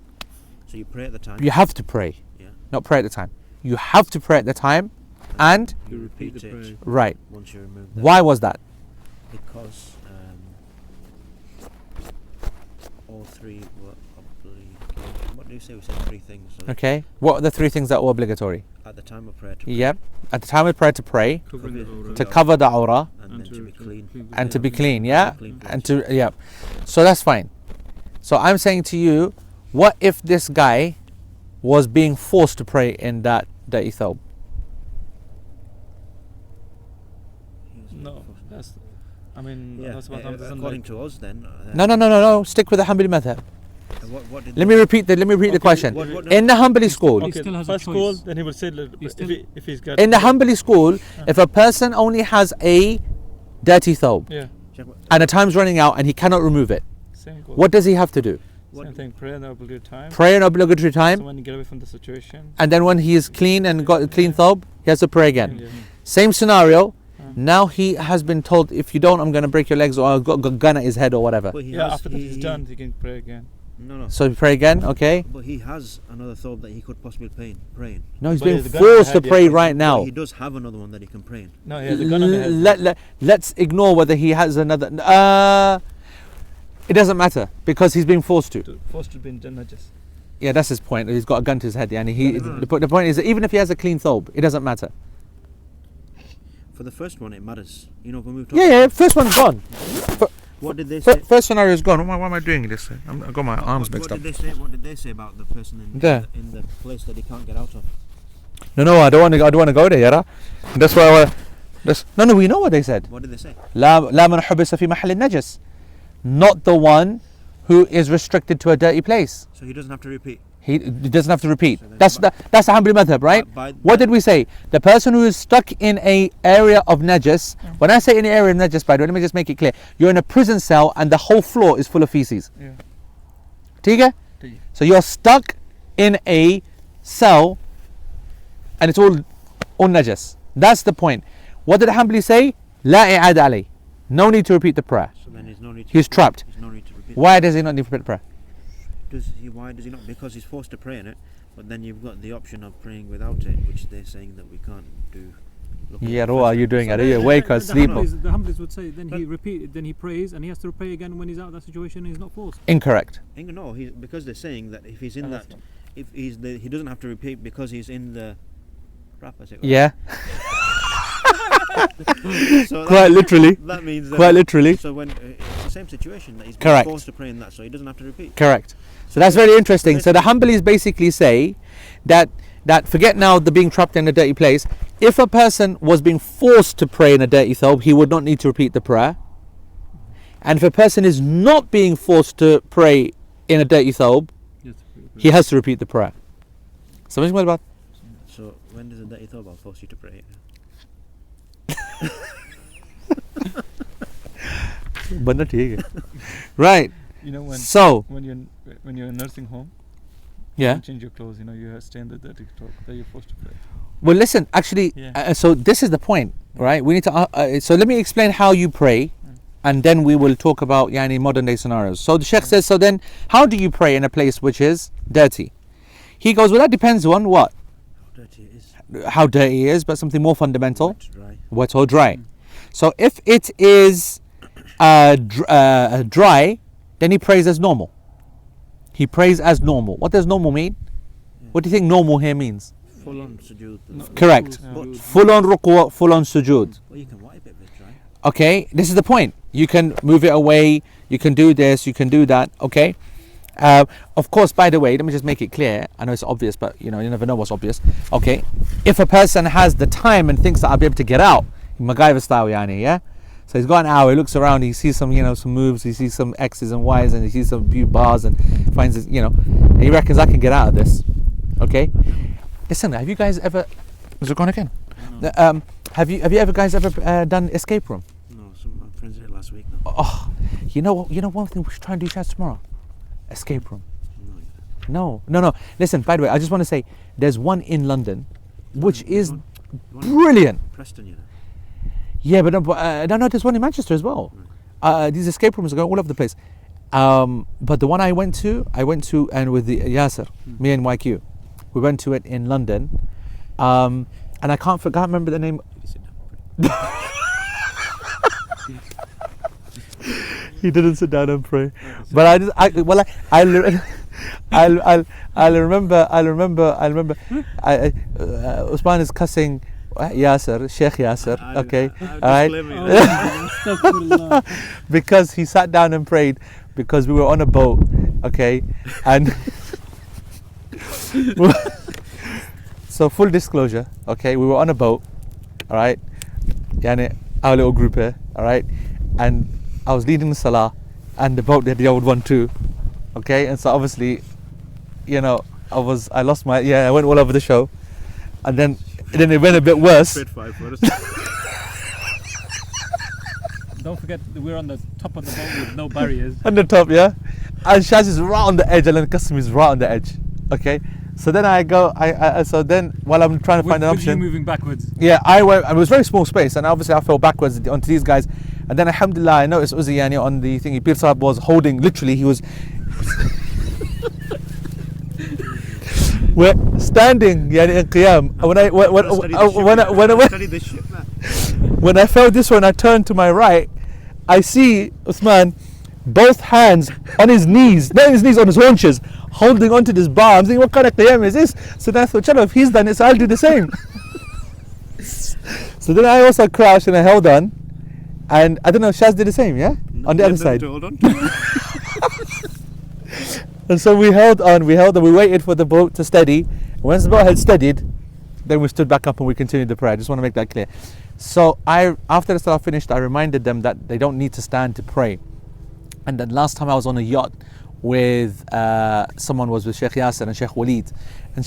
So you pray at the time. You have to pray, Yeah. not pray at the time. You have to pray at the time, and You You repeat repeat the prayer. it right. once you remove that. Why was that? Because all three were obligatory. What do you say? We said three things. So Okay, what are the three things that were obligatory? at the time of prayer to pray, Yep. At the time of prayer to pray, Covering the aura. to cover the aura, and then to be clean. and to be clean, yeah, Clean and to yeah. So that's fine. So I'm saying to you, what if this guy was being forced to pray in that dirty thawb? He was No, forced. that's. I mean, Yeah. that's what I'm doesn't According like. to us, then. No. Stick with the Hanbali madhab. What did Let me repeat the Okay, question. what- In the Hanbali school, He Okay, still has a first school, choice. then he will say He still- if he's got. in the Hanbali school, if a person only has a dirty thawb Yeah, check what- and the time's running out and he cannot remove it, same goal. what does he have to do? Same thing. Pray in the obligatory time. Pray an obligatory So time, when you get away from the situation. and then when he is clean and got a clean thawb, he has to pray again. Yeah. Same scenario. Uh. Now he has been told, if you don't, I'm going to break your legs, or I'll got a gun at his head, or whatever. But he Yeah, has, after that he, he's he- done, he can pray again. No. So pray again, okay? But he has another thought that he could possibly pray in. No, he's But being he's got a gun forced to at the pray head, right But now. he does have another one that he can pray in. No, he has a gun on the head. Let's ignore whether he has another. It doesn't matter because he's being forced to. Forced to be in najis. Yeah, that's his point. He's got a gun to his head, and No. the point is that even if he has a clean thawb, it doesn't matter. For the first one, it matters. You know, when we were Yeah, talking. yeah. First one's gone. What did they say? First scenario is gone. Why am I doing this? I've got my arms mixed up. What did they say? What did they say about the person There. in the place that he can't get out of? No, I don't want to. I don't want to go there, Yara. That's why. No. We know what they said. What did they say? لا من حبس في محل النجس. Not the one who is restricted to a dirty place. So he doesn't have to repeat. He doesn't have to repeat. So then That's the Hanbali madhab, right? By- What did we say? The person who is stuck in a area of najis. When I say in an area of najis, by the way, let me just make it clear. You're in a prison cell and the whole floor is full of feces. Yeah. ठीक है? So you're stuck in a cell and it's all najis. That's the point. What did Hanbali say? لا إعادة عليه. No need to repeat the prayer. So then there's no need. To He's repeat. trapped. There's no need to repeat. Why does he not need to repeat the prayer? Why does he not? Because he's forced to pray in it. But then you've got the option of praying without it, which they're saying that we can't do. Looking Yeah, at the what are first you one. doing? So Are you awake or The asleep? The Hanbalis would say then But- then he prays and he has to pray again when he's out of that situation and he's not forced. Incorrect. No, because they're saying that if he's in that, if he doesn't have to repeat because he's in the. Wrap, as it were. Yeah. So Quite literally. That means that. Quite literally. So when it's the same situation that he's Correct. forced to pray in that, so he doesn't have to repeat. Correct. So that's very interesting. So the Hanbalis basically say that that forget now the being trapped in a dirty place. If a person was being forced to pray in a dirty thobe, he would not need to repeat the prayer. And if a person is not being forced to pray in a dirty thobe, Yes. he has to repeat the prayer. समझ में बात? So when does a dirty thought force you to pray? बंदा ठीक है. Right. You know when So when you're in a nursing home, you yeah. don't change your clothes. You know you stay in the dirty top. That you're forced to pray. Well, listen. Actually, Yeah. so this is the point, right? We need to. So let me explain how you pray, and then we will talk about yani modern day scenarios. So the Sheikh says. So then, how do you pray in a place which is dirty? He goes. Well, that depends on what, How dirty it is. how dirty it is, but something more fundamental, Wet, dry. wet or dry. So if it is dry, then he prays as normal. He prays as normal. What does normal mean? What do you think normal here means? Full on sujood. Correct. But Full on ruku', full on sujood. well, you can wipe it with dry. Okay, this is the point. You can move it away. You can do this. You can do that. Okay. Of course, by the way, let me just make it clear. I know it's obvious, but you never know what's obvious. Okay. If a person has the time and thinks that I'll be able to get out, MacGyver style, yani, yeah. So he's got an hour. He looks around. He sees some, some moves. He sees some X's and Y's, and he sees some few bars, and finds, and he reckons I can get out of this. Okay. Listen, have you guys ever? Was it gone again? No. Have you ever guys ever done escape room? No, some my friends did it last week. No. Oh, one thing we should try and do, Chaz, tomorrow. Escape room. No. No. Listen, by the way, I just want to say there's one in London, which is One brilliant. Preston, Yeah, but no, there's one in Manchester as well. These escape rooms are all over the place. But the one I went to, and with the Yasser, me and YQ, we went to it in London, and I can't remember the name. Did you sit down? He didn't sit down and pray, but I'll remember. Usman is cussing Yasser, Sheikh Yasser. Okay, all right. Because he sat down and prayed because we were on a boat, okay, and so full disclosure, okay, we were on a boat, all right, yani our little group here, all right, and I was leading the salah, and the boat did the old one too, okay, and so obviously, I went all over the show, and then it went a bit worse. Don't forget that we're on the top of the boat with no barriers. On the top, yeah, and Shaz is right on the edge, and then Qasim is right on the edge, okay. So then so then while I'm trying to find an With option, you moving backwards. yeah, I went. It was a very small space, and obviously I fell backwards onto these guys, and then alhamdulillah, I noticed Uzi Yani on the thingy. Pir Sahib was holding, literally, he was. We're standing, yani in qiyam. When I felt this one, I turned to my right. I see Uthman, both hands on his knees, not on his knees, on his haunches, holding onto this bar. I'm thinking, what kind of qiyam is this? So then I thought, chalo, if he's done it, so I'll do the same. So then I also crouched and I held on, and I don't know, Shaz did the same, yeah? On the other side. Hold on. And so we held on, we waited for the boat to steady. Once the boat had steadied, then we stood back up and we continued the prayer. I just want to make that clear. So after the salah finished, I reminded them that they don't need to stand to pray. And then last time I was on a yacht with someone was with Sheikh Yasser and Sheikh Walid, and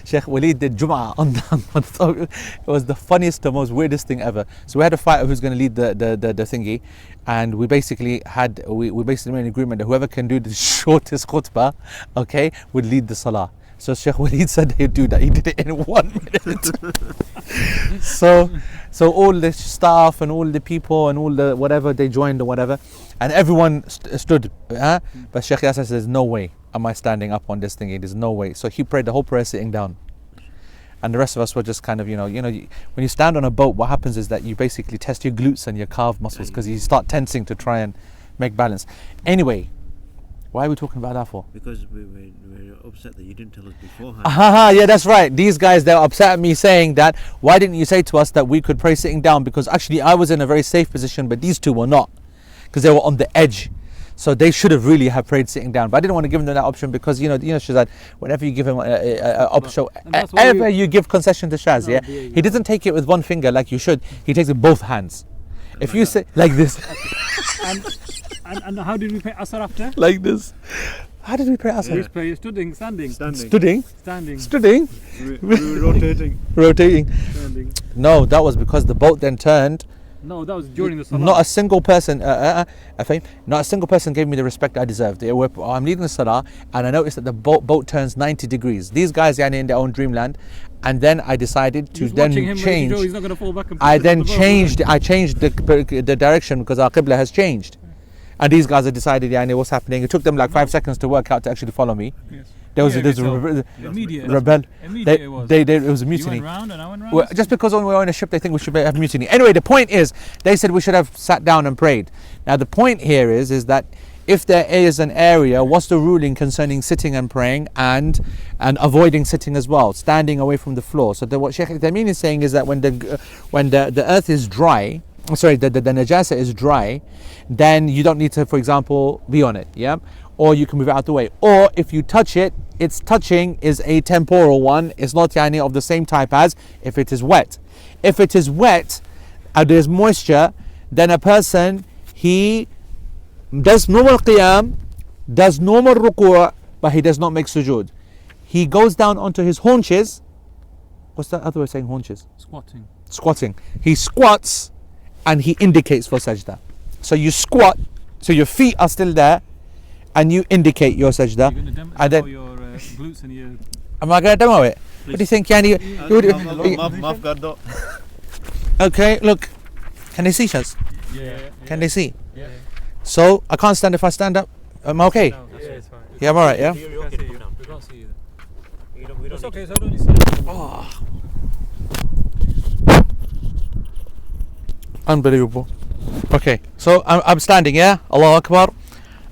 Sheikh Walid did Jum'ah on the it was the funniest, the most weirdest thing ever. So we had a fight of who's going to lead the thingy, and we basically made an agreement that whoever can do the shortest khutbah, okay, would lead the salah. So Sheikh Walid said he'd do that. He did it in 1 minute. So all the staff and all the people and all the whatever, they joined or whatever, and everyone stood. But Sheikh Yasser says, no way am I standing up on this thing. There's no way. So he prayed the whole prayer sitting down. And the rest of us were just kind of, when you stand on a boat, what happens is that you basically test your glutes and your calf muscles because you start tensing to try and make balance. Anyway, why are we talking about that for? Because we were upset that you didn't tell us beforehand. Yeah, that's right. These guys, they're upset at me saying that, why didn't you say to us that we could pray sitting down? Because actually I was in a very safe position, but these two were not, because they were on the edge. So they should have really have prayed sitting down. But I didn't want to give them that option because Shazad, whenever you give him an option, And that's why ever you give concession to Shaz, No, yeah, yeah, he doesn't take it with one finger like you should. He takes it with both hands. If you say like this, and how did we pray Asr after? like this, how did we pray We Asr? pray standing. Stooding, Standing. rotating. Standing. No, that was because the boat then turned. No, that was during the salah. Not a single person, not a single person gave me the respect I deserved. I'm leading the salah, and I noticed that the boat turns 90 degrees. These guys are in their own dreamland, and then I decided to Just then watching him, change. he's not going to fall back and I push then the boat. changed. I changed the direction because our qibla has changed, and these guys have decided, what's happening. It took them like 5 seconds to work out to actually follow me. Yes. There was Yeah, a so immediate. rebel. Immediate it was. It was a You mutiny. went round and I went round. Well, just because when we're on a ship, they think we should have mutiny. Anyway, the point is, they said we should have sat down and prayed. Now, the point here is that if there is an area, what's the ruling concerning sitting and praying and avoiding sitting as well, standing away from the floor? So what Sheikh Al-Thameen is saying is that when the earth is dry, the najasa is dry, then you don't need to, for example, be on it, yeah? Or you can move it out the way. Or if you touch it, its touching is a temporal one. It's not of the same type as if it is wet. If it is wet and there's moisture, then a person, he does normal qiyam, does normal ruku', but he does not make sujood. He goes down onto his haunches. What's that other way of saying haunches? Squatting. He squats and he indicates for sajda. So you squat, so your feet are still there, and you indicate your sajda. You're going to And demo then, your glutes and your... am I going to demo it? What do you think, Yani? Okay, look. Can they see, Shaz? Yeah. Can they see? Yeah. So I can't stand if I stand up. Am I okay? No, it's fine. Yeah, I'm alright, yeah? We can't see you. We can't see you. It's okay, so I don't need to see. Unbelievable. Okay, so I'm standing, yeah? Allahu Akbar.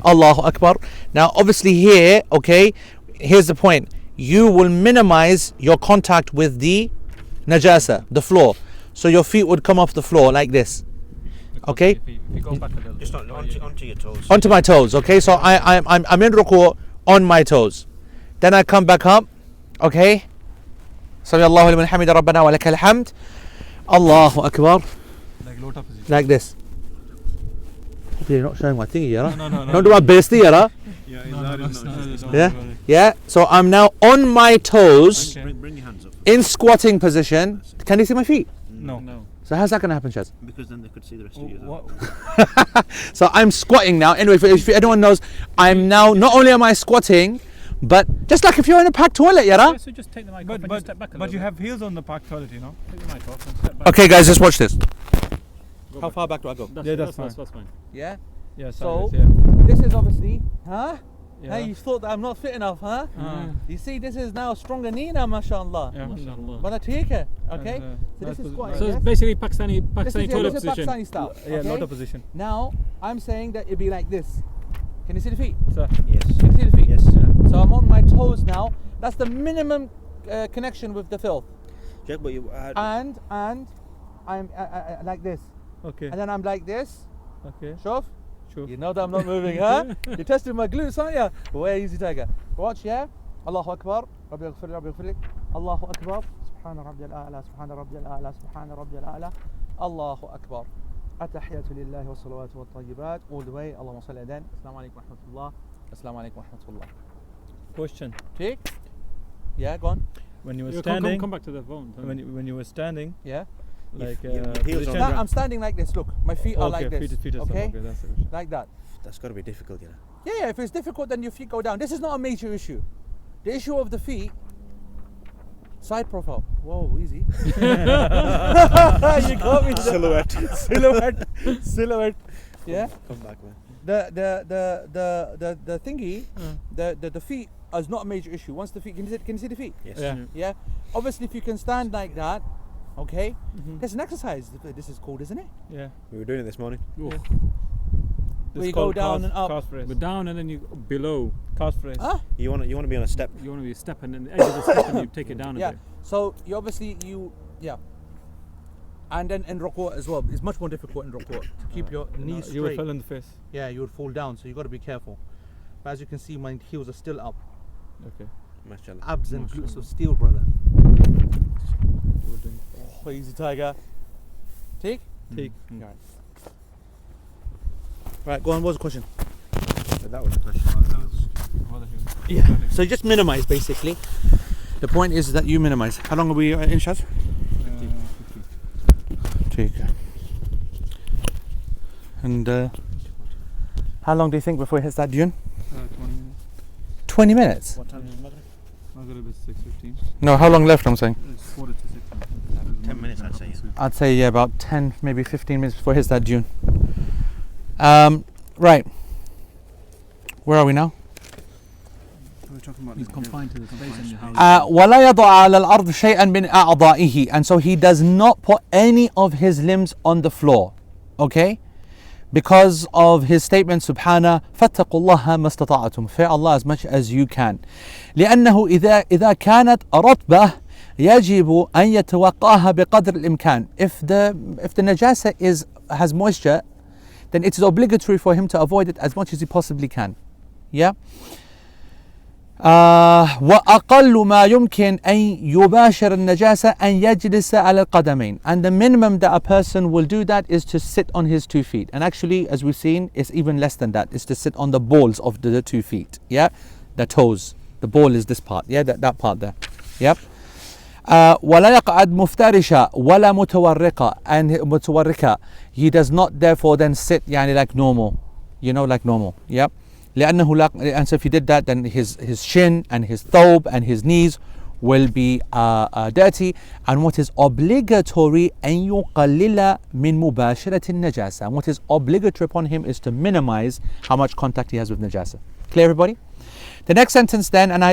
Allahu Akbar. Now, obviously here, okay, here's the point. You will minimize your contact with the najasa, the floor. So your feet would come off the floor like this. Okay? If you go back a little Just bit. onto your toes. Onto my toes, okay? So I'm in ruku' on my toes. Then I come back up, okay? Sami Allahu liman hamida rabbana wa lakal hamd. Allahu Akbar. Like low position. Like this. You're not showing my thingy, yeah? No. Don't do my bestie, yeah? No. Yeah? Yeah? So I'm now on my toes, Okay. Bring your hands up. in squatting position. Can you see my feet? No. So how's that going to happen, Chaz? Because then they could see the rest of you. What? So I'm squatting now. Anyway, if anyone knows, I'm now, not only am I squatting, but just like if you're in a packed toilet, yeah? So just take the mic off and just step back a little But you bit. have heels on the packed toilet, you know. Take the mic off and step back. Okay, guys, just watch this. Go How back. far back do I go? Yeah, that's fine. That's fine. Yeah? Yeah, So- sideways, This is obviously, huh? yeah. Hey, you thought that I'm not fit enough, huh? Ah. You see, this is now stronger knee now, mashallah. Yeah. MashaAllah. But take it, okay? And, So this nice is posi- squatting, So yes? it's basically Pakistani This is, toilet this is position. Pakistani style. Yeah, okay? lotus position. Now, I'm saying that it'd be like this. Can you see the feet? So, Yes. Can you see the feet? Yes. So I'm on my toes now. That's the minimum connection with the filth. Jack, but you And I'm like this. okay. And then I'm like this. Okay. Shuf. Sure. You know that I'm not moving, huh? You're testing my glutes, aren't you? Way easy, tiger. Watch, yeah? Allahu Akbar. Rabbi yaghfir li, Rabbi yaghfir li. Allahu Akbar. Subhana Rabbi al-A'la, Subhana Rabbi al-A'la, Subhana Rabbi al-A'la. Allahu Akbar. Atahiyatu lillahi wa salawatu wa tayyibat. All the way. Allahumma salli adan. Assalamu alaikum wa rahmatullah. Assalamu alaikum wa rahmatullah. Question. Take. Yeah, go on. When you were Come standing, back to the phone. when you were standing, Yeah. like your heels position- on Now I'm standing like this. Look, my feet are okay, like this. feet is up. Okay? Okay, that's the question. Like that. that's got to be difficult, you know. Yeah, if it's difficult, then your feet go down. This is not a major issue. The issue of the feet, side profile. Whoa, easy. You got me. Silhouette. Yeah. Come back, man. The thingy, the feet is not a major issue. Once the feet, can you see the feet? Yes. Yeah. Yeah. Obviously, if you can stand like that, okay. There's an exercise. This is called, isn't it? Yeah. We were doing it this morning. Oh. This Where is you go called down calf- and up. Calf raise. But down and then you below. Calf raise. Huh? You want to be on a step. You want to be stepping and the edge of the step and you take it down a Yeah. bit. So you obviously yeah. And then in ruku' as well, it's much more difficult in ruku' to keep your knees straight. You will fall in the face. Yeah, you would fall down, so you got to be careful. But as you can see, my heels are still up. Okay. Mashallah. Abs and glutes of steel, brother. Oh, easy, tiger. Take? Take. Right, go on. What's the question? So that was the question. Yeah. So just minimize, basically. The point is that you minimize. How long are we in, Shaz? 50. Take. And how long do you think before it hits that dune? 20 minutes. 20 minutes? What time is Maghrib? Maghrib is 6:15. No, how long left, I'm saying? It's 4 to 6. 10 minutes, I'd say. I'd say, yeah, about 10, maybe 15 minutes before it hits that dune. Right. Where are we now? We're talking about He's confined to the space in your house. وَلَا يَضَعَ عَلَى الْأَرْضِ شَيْئًا مِنْ أَعْضَائِهِ. And so he does not put any of his limbs on the floor. Okay? Because of his statement, Subhana, فَاتَّقُوا اللَّهَ مَا اسْتَطَعْتُمْ. Fear Allah as much as you can. لأنه إذا كانت رطبة يجب أن يتوقاها بقدر الإمكان. If the najasa has moisture, then it is obligatory for him to avoid it as much as he possibly can. Yeah? وأقل ما يمكن أن يباشر النجاسة أن يجلس على القدمين. And the minimum that a person will do that is to sit on his 2 feet. And actually, as we've seen, it's even less than that. It's to sit on the balls of the 2 feet. Yeah? The toes. The ball is this part. Yeah? That part there. Yep. ولا يقعد مفترشا ولا متورقا. And متوركا. He does not therefore then sit يعني like normal. You know, like normal. Yep. لأنه and so if he did that, then his shin and his thobe and his knees will be dirty. And what is obligatory أن يقلل من مباشرة النجاسة. And what is obligatory upon him is to minimize how much contact he has with najasa. Clear, everybody? The next sentence then, and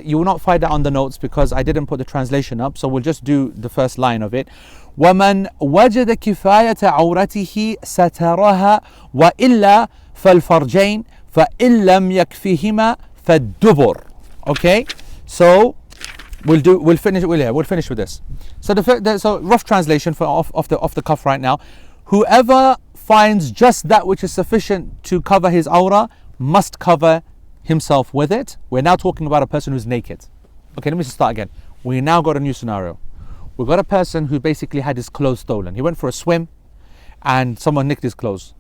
you will not find that on the notes because I didn't put the translation up, so we'll just do the first line of it. وَمَنْ وَجَدَ كِفَايَةَ عَوْرَتِهِ سَتَرَهَا وَإِلَّا فَالْفَرْجَيْنِ فَإِنْ لَمْ يَكْفِهِمَا فَالدُّبُرْ. Okay, so we'll finish with this. So so rough translation for off the cuff right now. Whoever finds just that which is sufficient to cover his aura must cover himself with it. We're now talking about a person who's naked. Okay, let me just start again. We now got a new scenario. We've got a person who basically had his clothes stolen. He went for a swim and someone nicked his clothes.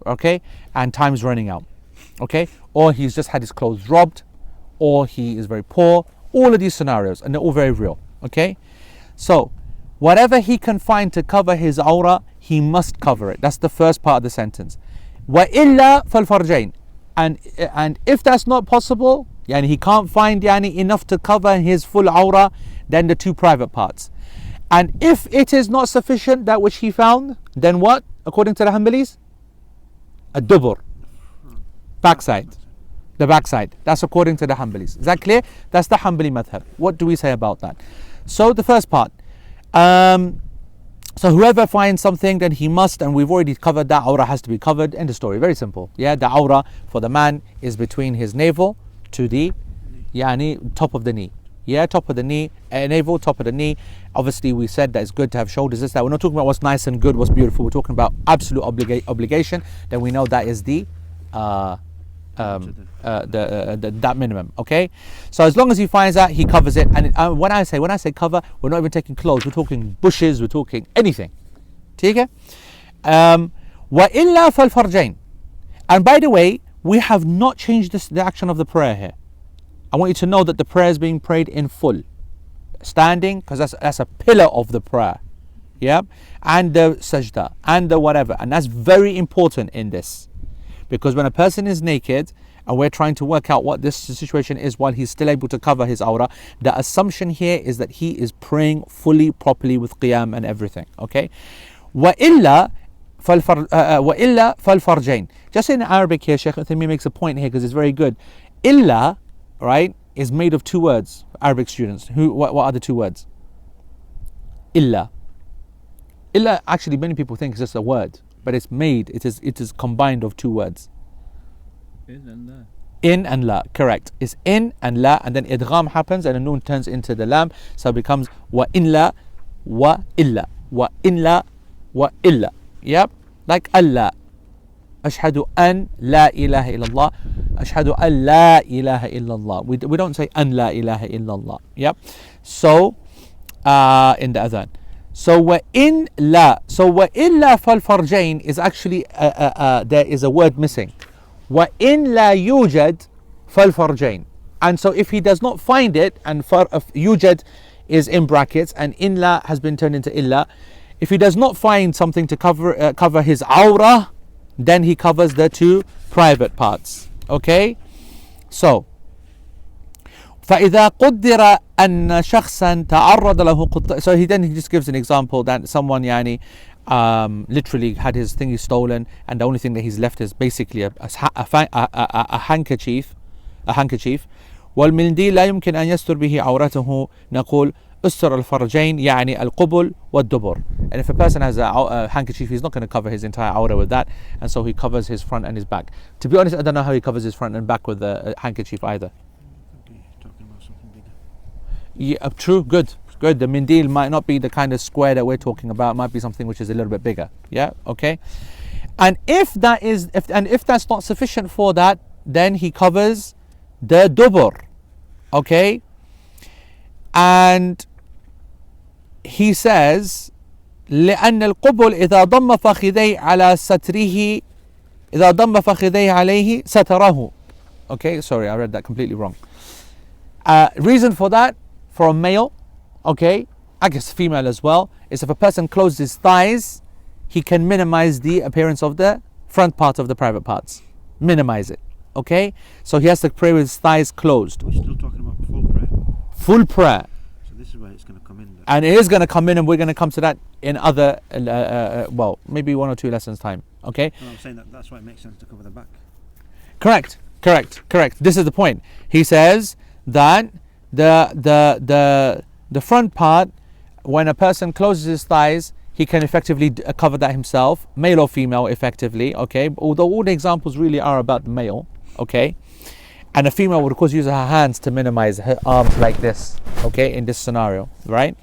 Okay, and time's running out. Okay, or he's just had his clothes robbed, or he is very poor. All of these scenarios, and they're all very real. Okay, so whatever he can find to cover his aura, he must cover it. That's the first part of the sentence. وَإِلَّا فَالْفَرْجَيْنِ. And if that's not possible, yani he can't find enough to cover his full aura, then the 2 private parts. And if it is not sufficient, that which he found, then what? According to the Hanbalis, a dubur, backside, the backside. That's according to the Hanbalis. Is that clear? That's the Hanbali madhab. What do we say about that? So the first part. So whoever finds something, then he must, and we've already covered that, aura has to be covered. End of story. Very simple. Yeah, the aura for the man is between his navel to the top of the knee. Yeah, top of the knee, navel, top of the knee. Obviously, we said that it's good to have shoulders. That we're not talking about what's nice and good, what's beautiful. We're talking about absolute obligation. Then we know that is the that minimum. Okay, so as long as he finds that, he covers it. And when I say cover, we're not even taking clothes. We're talking bushes. We're talking anything. Okay. وَإِلَّا فَالْفَرْجَيْنِ. And by the way, we have not changed the action of the prayer here. I want you to know that the prayer is being prayed in full, standing, because that's a pillar of the prayer. Yeah, and the sajda and the whatever, and that's very important in this. Because when a person is naked and we're trying to work out what this situation is while he's still able to cover his aura, the assumption here is that he is praying fully, properly with qiyam and everything. Okay? وَإِلَّا فَالْفَرْجَيْنِ. Just in Arabic here, Shaykh Uthaymeen makes a point here because it's very good. Illa, right, is made of 2 words. Arabic students, what are the 2 words? Illa. Illa, actually, many people think it's just a word. But it's made, it is combined of 2 words. In and la, correct. It's in and la, and then idgham happens and the noon turns into the lam, so it becomes wa in la wa illa. wa illa wa illa. Yep, like Allah. أشهد أن لا إله إلا الله. أشهد أن لا إله إلا الله. We don't say أن لا إله إلا الله. Yep. So in the adhan. So وإن لا. So وإلا فالفرجين is actually there is a word missing. وإن لا يوجد فالفرجين. And so if he does not find it, and يوجد is in brackets and in la has been turned into illa, if he does not find something to cover his awrah, then he covers the two private parts. Okay, so فإذا قدر أن شخصا تعرض له so he just gives an example that someone يعني literally had his thing stolen, and the only thing that he's left is basically a handkerchief. والمنديل لا يمكن أن يستر به عورته نقول أستر الفرجين يعني القبل والدبر. And if a person has a handkerchief, he's not going to cover his entire awrah with that, and so he covers his front and his back. To be honest, I don't know how he covers his front and back with the handkerchief either. Talking about something bigger. Yeah, true, good. The mindil might not be the kind of square that we're talking about. It might be something which is a little bit bigger. Yeah, okay. And if that's not sufficient for that, then he covers the dubur. Okay, and he says لأن القبل إذا ضم فخذيه على ستره إذا ضم فخذيه عليه ستره. Okay, sorry, I read that completely wrong. Reason for that, for a male, okay, I guess female as well, is if a person closes his thighs, he can minimize the appearance of the front part of the private parts. Minimize it. Okay, so he has to pray with his thighs closed. We're still talking about full prayer. Full prayer. So this is where it's going to come in. And it is going to come in, and we're going to come to that in other, well, maybe 1 or 2 lessons time. Okay. No, I'm saying that's why it makes sense to cover the back. Correct. This is the point. He says that the front part, when a person closes his thighs, he can effectively cover that himself, male or female, effectively. Okay. Although all the examples really are about the male. Okay, and a female would of course use her hands to minimize her arms like this, okay, in this scenario, right?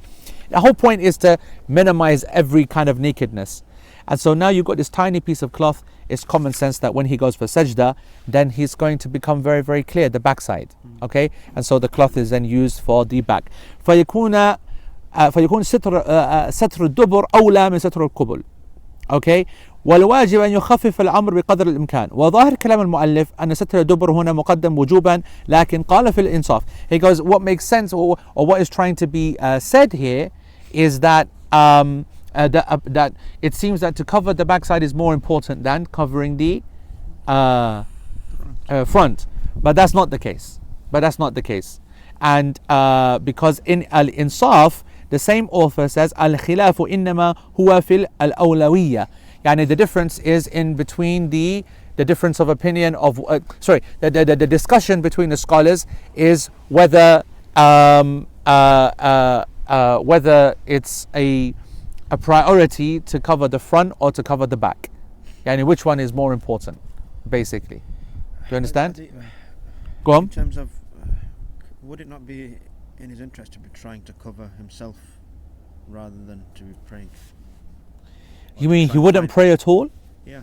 The whole point is to minimize every kind of nakedness. And so now you've got this tiny piece of cloth. It's common sense that when he goes for sajda, then he's going to become very, very clear, the backside, okay? And so the cloth is then used for the back. فيكون ستر الدبر أولى من ستر القبل. Okay, والواجب أن يخفف الأمر بقدر الإمكان. وظاهر كلام المؤلف أن ستر الدبر هنا مقدم وجوبا لكن قال في الإنصاف. He goes, what makes sense or what is trying to be said here is that that it seems that to cover the backside is more important than covering the front. But that's not the case. And because in Al-Insaf, the same author says al-khilaf innama huwa fil al-awlawiyya. Yani the difference is in between the difference of opinion of the discussion between the scholars is whether it's a priority to cover the front or to cover the back. Yani which one is more important, basically. Do you understand? Go on. In terms of, would it not be in his interest to be trying to cover himself rather than to be praying? You mean he wouldn't pray at all? Yeah.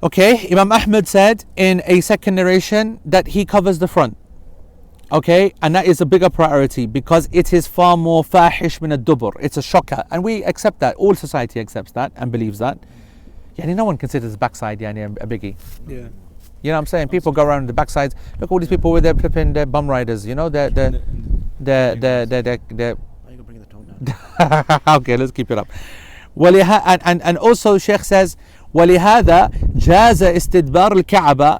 Okay, Imam Ahmed said in a second narration that he covers the front. Okay, and that is a bigger priority because it is far more fahish min ad-dubur. It's a shocker, and we accept that. All society accepts that and believes that. Yani no one considers the backside yani a biggie. Yeah. You know what I'm saying? People go around the backsides. Look at all these people with their flipping their bum riders. You know Why are you going to bring the tone down? Okay, let's keep it up. And also Sheikh says ولهذا جاز استدبار الكعبة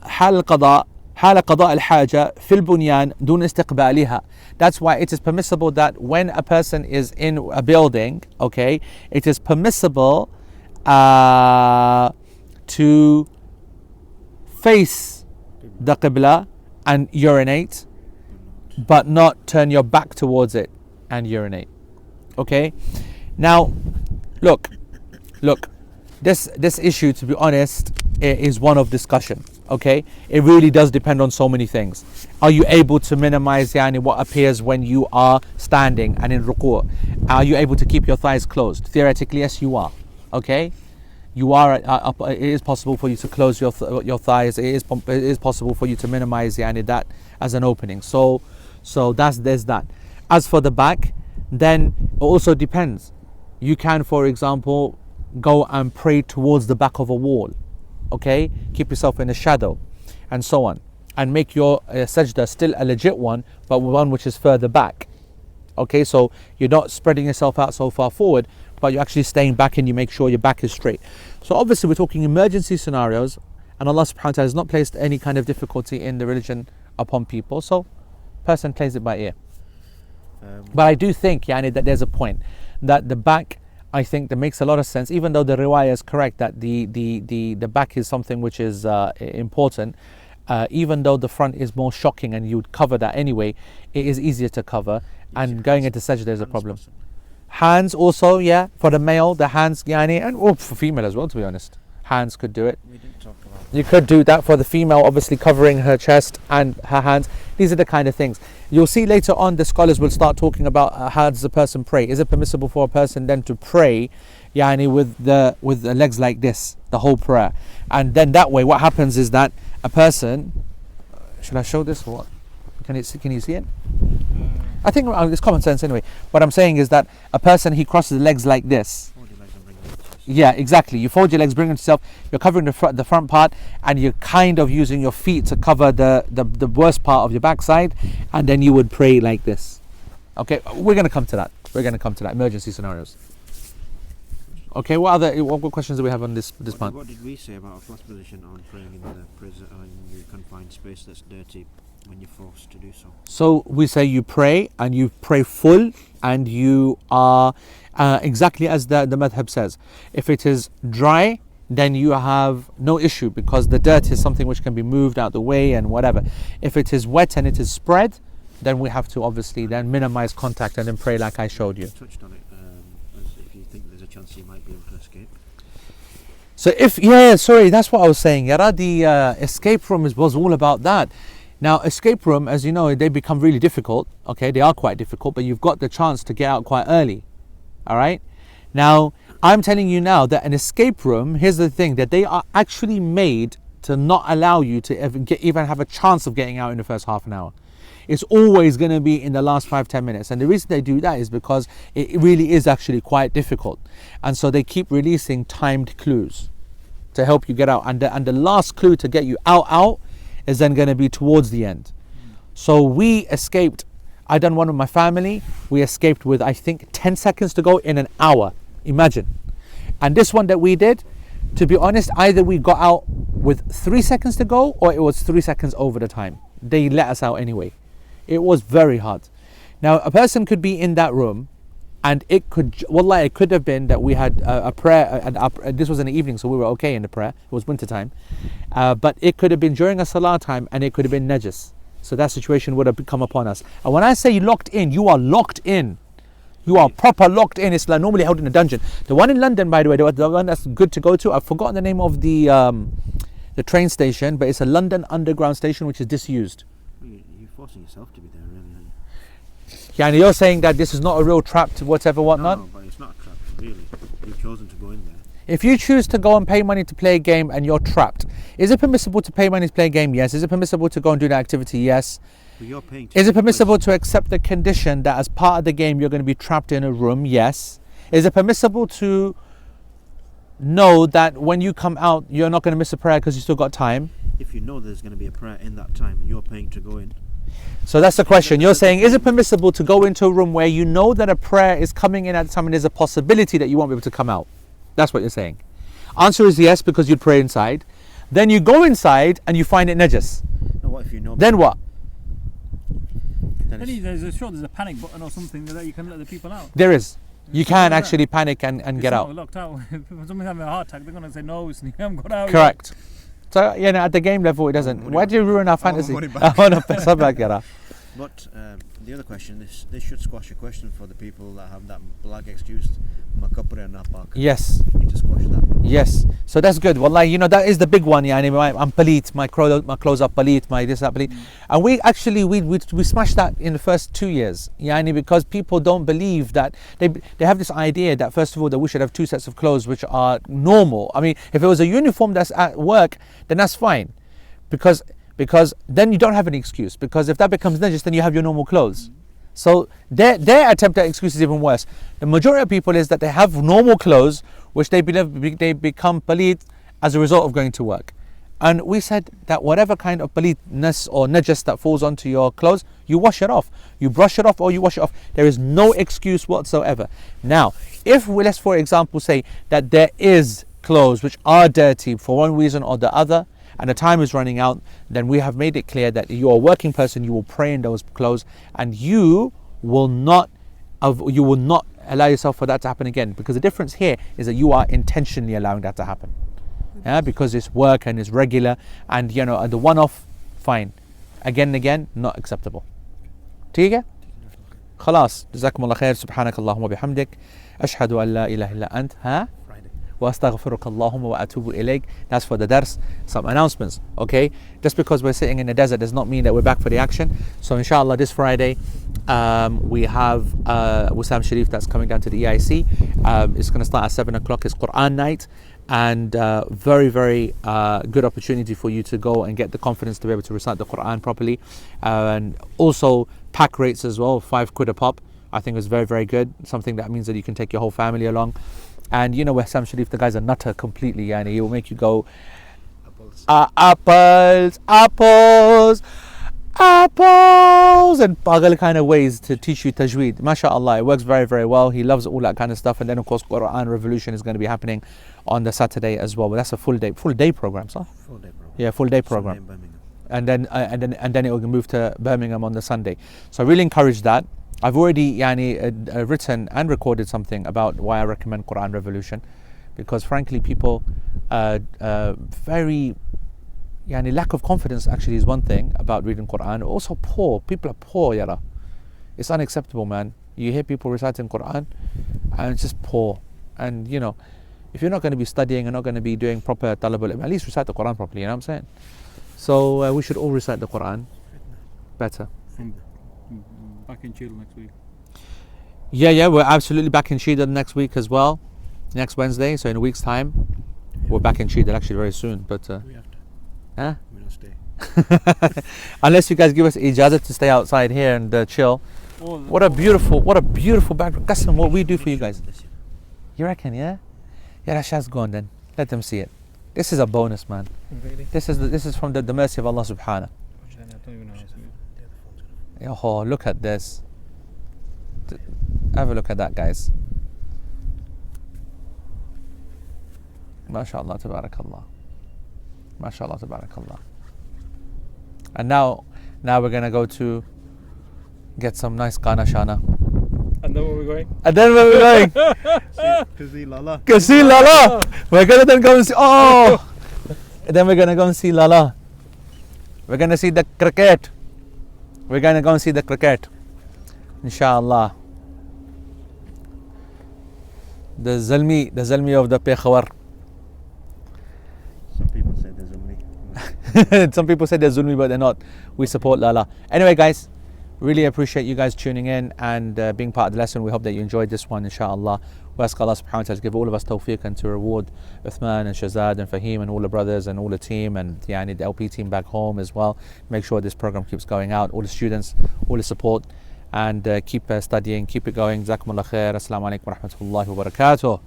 حال قضاء الحاجة في البنيان دون استقبالها. That's why it is permissible that when a person is in a building, okay, it is permissible to face the Qibla and urinate, but not turn your back towards it and urinate. Okay, now look, this issue, to be honest, is one of discussion. Okay, it really does depend on so many things. Are you able to minimize what appears when you are standing and in ruku'? Are you able to keep your thighs closed? Theoretically, yes, you are. Okay, you are. It is possible for you to close your thighs. It is possible for you to minimize that as an opening. So there's that. As for the back, then it also depends. You can, for example, go and pray towards the back of a wall. Okay, keep yourself in a shadow and so on, and make your sajda still a legit one, but one which is further back. Okay, so you're not spreading yourself out so far forward, but you're actually staying back and you make sure your back is straight. So obviously we're talking emergency scenarios, and Allah subhanahu wa ta'ala has not placed any kind of difficulty in the religion upon people, so person plays it by ear. But I do think that there's a point that the back, I think that makes a lot of sense, even though the riwayah is correct that the back is something which is important. Even though the front is more shocking and you would cover that anyway, it is easier to cover, and going into sajda is a problem. Hands also, for the male, the hands, and for female as well, to be honest. Hands could do it. We didn't talk about You could do that for the female, obviously covering her chest and her hands. These are the kind of things. You'll see later on the scholars will start talking about how does a person pray. Is it permissible for a person then to pray with the legs like this, the whole prayer? And then that way what happens is that a person, should I show this or what? Can you see it? I think it's common sense anyway. What I'm saying is that a person, he crosses the legs like this. fold your legs and bring them to the chest. Yeah, exactly. You fold your legs, bring them to yourself. You're covering the front part, and you're kind of using your feet to cover the worst part of your backside, and then you would pray like this. Okay, we're going to come to that. Emergency scenarios. Okay, what questions do we have on this part? What did we say about a first position on praying in the prison or in the confined space that's dirty when you're forced to do so? So we say you pray, and you pray full, and you are exactly as the madhab says. If it is dry, then you have no issue, because the dirt is something which can be moved out the way and whatever. If it is wet and it is spread, then we have to obviously then minimize contact and then pray like I showed you. You touched on it, as if you think there's a chance you might be able to escape. So that's what I was saying. Yara, the escape room was all about that. Now, escape room, as you know, they become really difficult. Okay, they are quite difficult, but you've got the chance to get out quite early. All right. Now, I'm telling you now that an escape room, here's the thing, that they are actually made to not allow you to even have a chance of getting out in the first half an hour. It's always going to be in the last 5-10 minutes. And the reason they do that is because it really is actually quite difficult. And so they keep releasing timed clues to help you get out. And the last clue to get you out is then going to be towards the end. So we escaped. I done one with my family. We escaped with, I think, 10 seconds to go in an hour. Imagine. And this one that we did, to be honest, either we got out with 3 seconds to go, or it was 3 seconds over the time. They let us out anyway. It was very hard. Now, a person could be in that room, and it could have been that we had a prayer, and this was in the evening, so we were okay in the prayer. It was winter time. But it could have been during a salah time, and it could have been najis. So that situation would have come upon us. And when I say locked in, you are locked in. You are proper locked in. It's like normally held in a dungeon. The one in London, by the way, the one that's good to go to, I've forgotten the name of the train station, but it's a London Underground station which is disused. You're forcing yourself to be there, really, aren't you? Yeah, and you're saying that this is not a real trap to whatnot? No, but it's not a trap, really. You've chosen to go in there. If you choose to go and pay money to play a game and you're trapped, is it permissible to pay money to play a game? Yes. Is it permissible to go and do that activity? Yes. But you're paying to Is it take permissible place. to accept the condition that as part of the game you're going to be trapped in a room? Yes. Is it permissible to know that when you come out you're not going to miss a prayer because you still got time? If you know there's going to be a prayer in that time and you're paying to go in, So that's the question. You're saying, is it permissible to go into a room where you know that a prayer is coming in at the time and there's a possibility that you won't be able to come out? That's what you're saying. Answer is yes, because you'd pray inside. Then you go inside and you find it najis. now what if you know? Then what? Then it's- There's a panic button or something that you can let the people out. There is. You Something can like that. actually panic and It's get not out. locked out. If someone's having a heart attack, they're going to say no, it's I haven't got out yet." Correct. So at the game level it doesn't. Why do you ruin our fantasy? money back. I want to pay some back, Yara. But the other question, this should squash a question for the people that have that blag excuse. Makapre and napak. Yes. We need to squash that one. Yes, so that's good. Wallahi, you know, that is the big one. Yani, I'm palit, my clothes are palit, my this, that palit. And we actually, we smashed that in the first 2 years. Yani, because people don't believe that, they have this idea that first of all, that we should have 2 sets of clothes which are normal. I mean, if it was a uniform that's at work, then that's fine. Because then you don't have any excuse. Because if that becomes najis, then you have your normal clothes. So their attempt at excuse is even worse. The majority of people is that they have normal clothes which they believe they become palit as a result of going to work. And we said that whatever kind of palitness or najis that falls onto your clothes, you wash it off. You brush it off or you wash it off. There is no excuse whatsoever. Now, if we, let's for example say that there is clothes which are dirty for one reason or the other, and the time is running out, then we have made it clear that you're a working person, you will pray in those clothes, and you will not allow yourself for that to happen again, because the difference here is that you are intentionally allowing that to happen. Yeah, because it's work and it's regular, and you know, the one-off, fine. Again and again, not acceptable. ठीक है? خلاص. جزاكم الله خير. سبحانك اللهم وبحمدك. أشهد أن لا إله إلا أنت. ها? وأستغفرك اللهم وأتوب إليك. That's for the dars. Some announcements, okay? Just because we're sitting in the desert does not mean that we're back for the action. So inshallah this Friday we have Wissam Sharif that's coming down to the EIC. It's going to start at 7 o'clock. It's Quran night, and very good opportunity for you to go and get the confidence to be able to recite the Quran properly. And also pack rates as well, 5 quid a pop. I think it's very good. Something that means that you can take your whole family along. And you know, Wissam Sharif, the guy's a nutter completely, and he will make you go apples, and pagal kind of ways to teach you tajweed. MashaAllah, it works very well. He loves all that kind of stuff. And then of course Quran Revolution is going to be happening on the Saturday as well. But that's a full day program, sir. Full day program. Yeah, full day program. Sunday in Birmingham. And then it will move to Birmingham on the Sunday. So I really encourage that. I've already written and recorded something about why I recommend Quran Revolution, because frankly people very lack of confidence actually is one thing about reading Quran. Also poor, people are poor, yara. It's unacceptable, man. You hear people reciting Quran and it's just poor. And you know, if you're not going to be studying and not going to be doing proper talabul ilm, at least recite the Quran properly, you know what I'm saying? So we should all recite the Quran better. Back in Cheadle next week. Yeah, we're absolutely back in Cheadle next week as well. Next Wednesday, so in a week's time. We're back in Cheadle actually very soon, but We have to. huh? We don't stay. Unless you guys give us ijazat to stay outside here and chill. What a beautiful background. Qasam, what we do for you guys. You reckon, yeah? Yeah, Rashad's gone then. Let them see it. This is a bonus, man. Really? This is from the mercy of Allah subhanahu. I don't even know how to do it. Oh, look at this. Have a look at that, guys. MashaAllah, tabarakallah. MashaAllah, tabarakallah. And now we're going to go to get some nice Ghana Shana. And then where are we going? And then where we're going? Kazi Lala. Go see Lala. We're going to then go and see, and then we're going to go and see Lala. We're going to see the cricket. We're going to go and see the cricket. Inshallah. The Zalmi of the Peshawar. Some people say there's only. Some people say they're Zulmi, but they're not. We support Lala. Anyway, guys, really appreciate you guys tuning in and being part of the lesson. We hope that you enjoyed this one, inshallah. We ask Allah subhanahu wa ta'ala to give all of us tawfiq and to reward Uthman and Shazad and Fahim and all the brothers and all the team and the LP team back home as well. Make sure this program keeps going out, all the students, all the support, and keep studying, keep it going. Jazakumullah khair. Assalamu alaikum wa rahmatullahi wa barakatuh.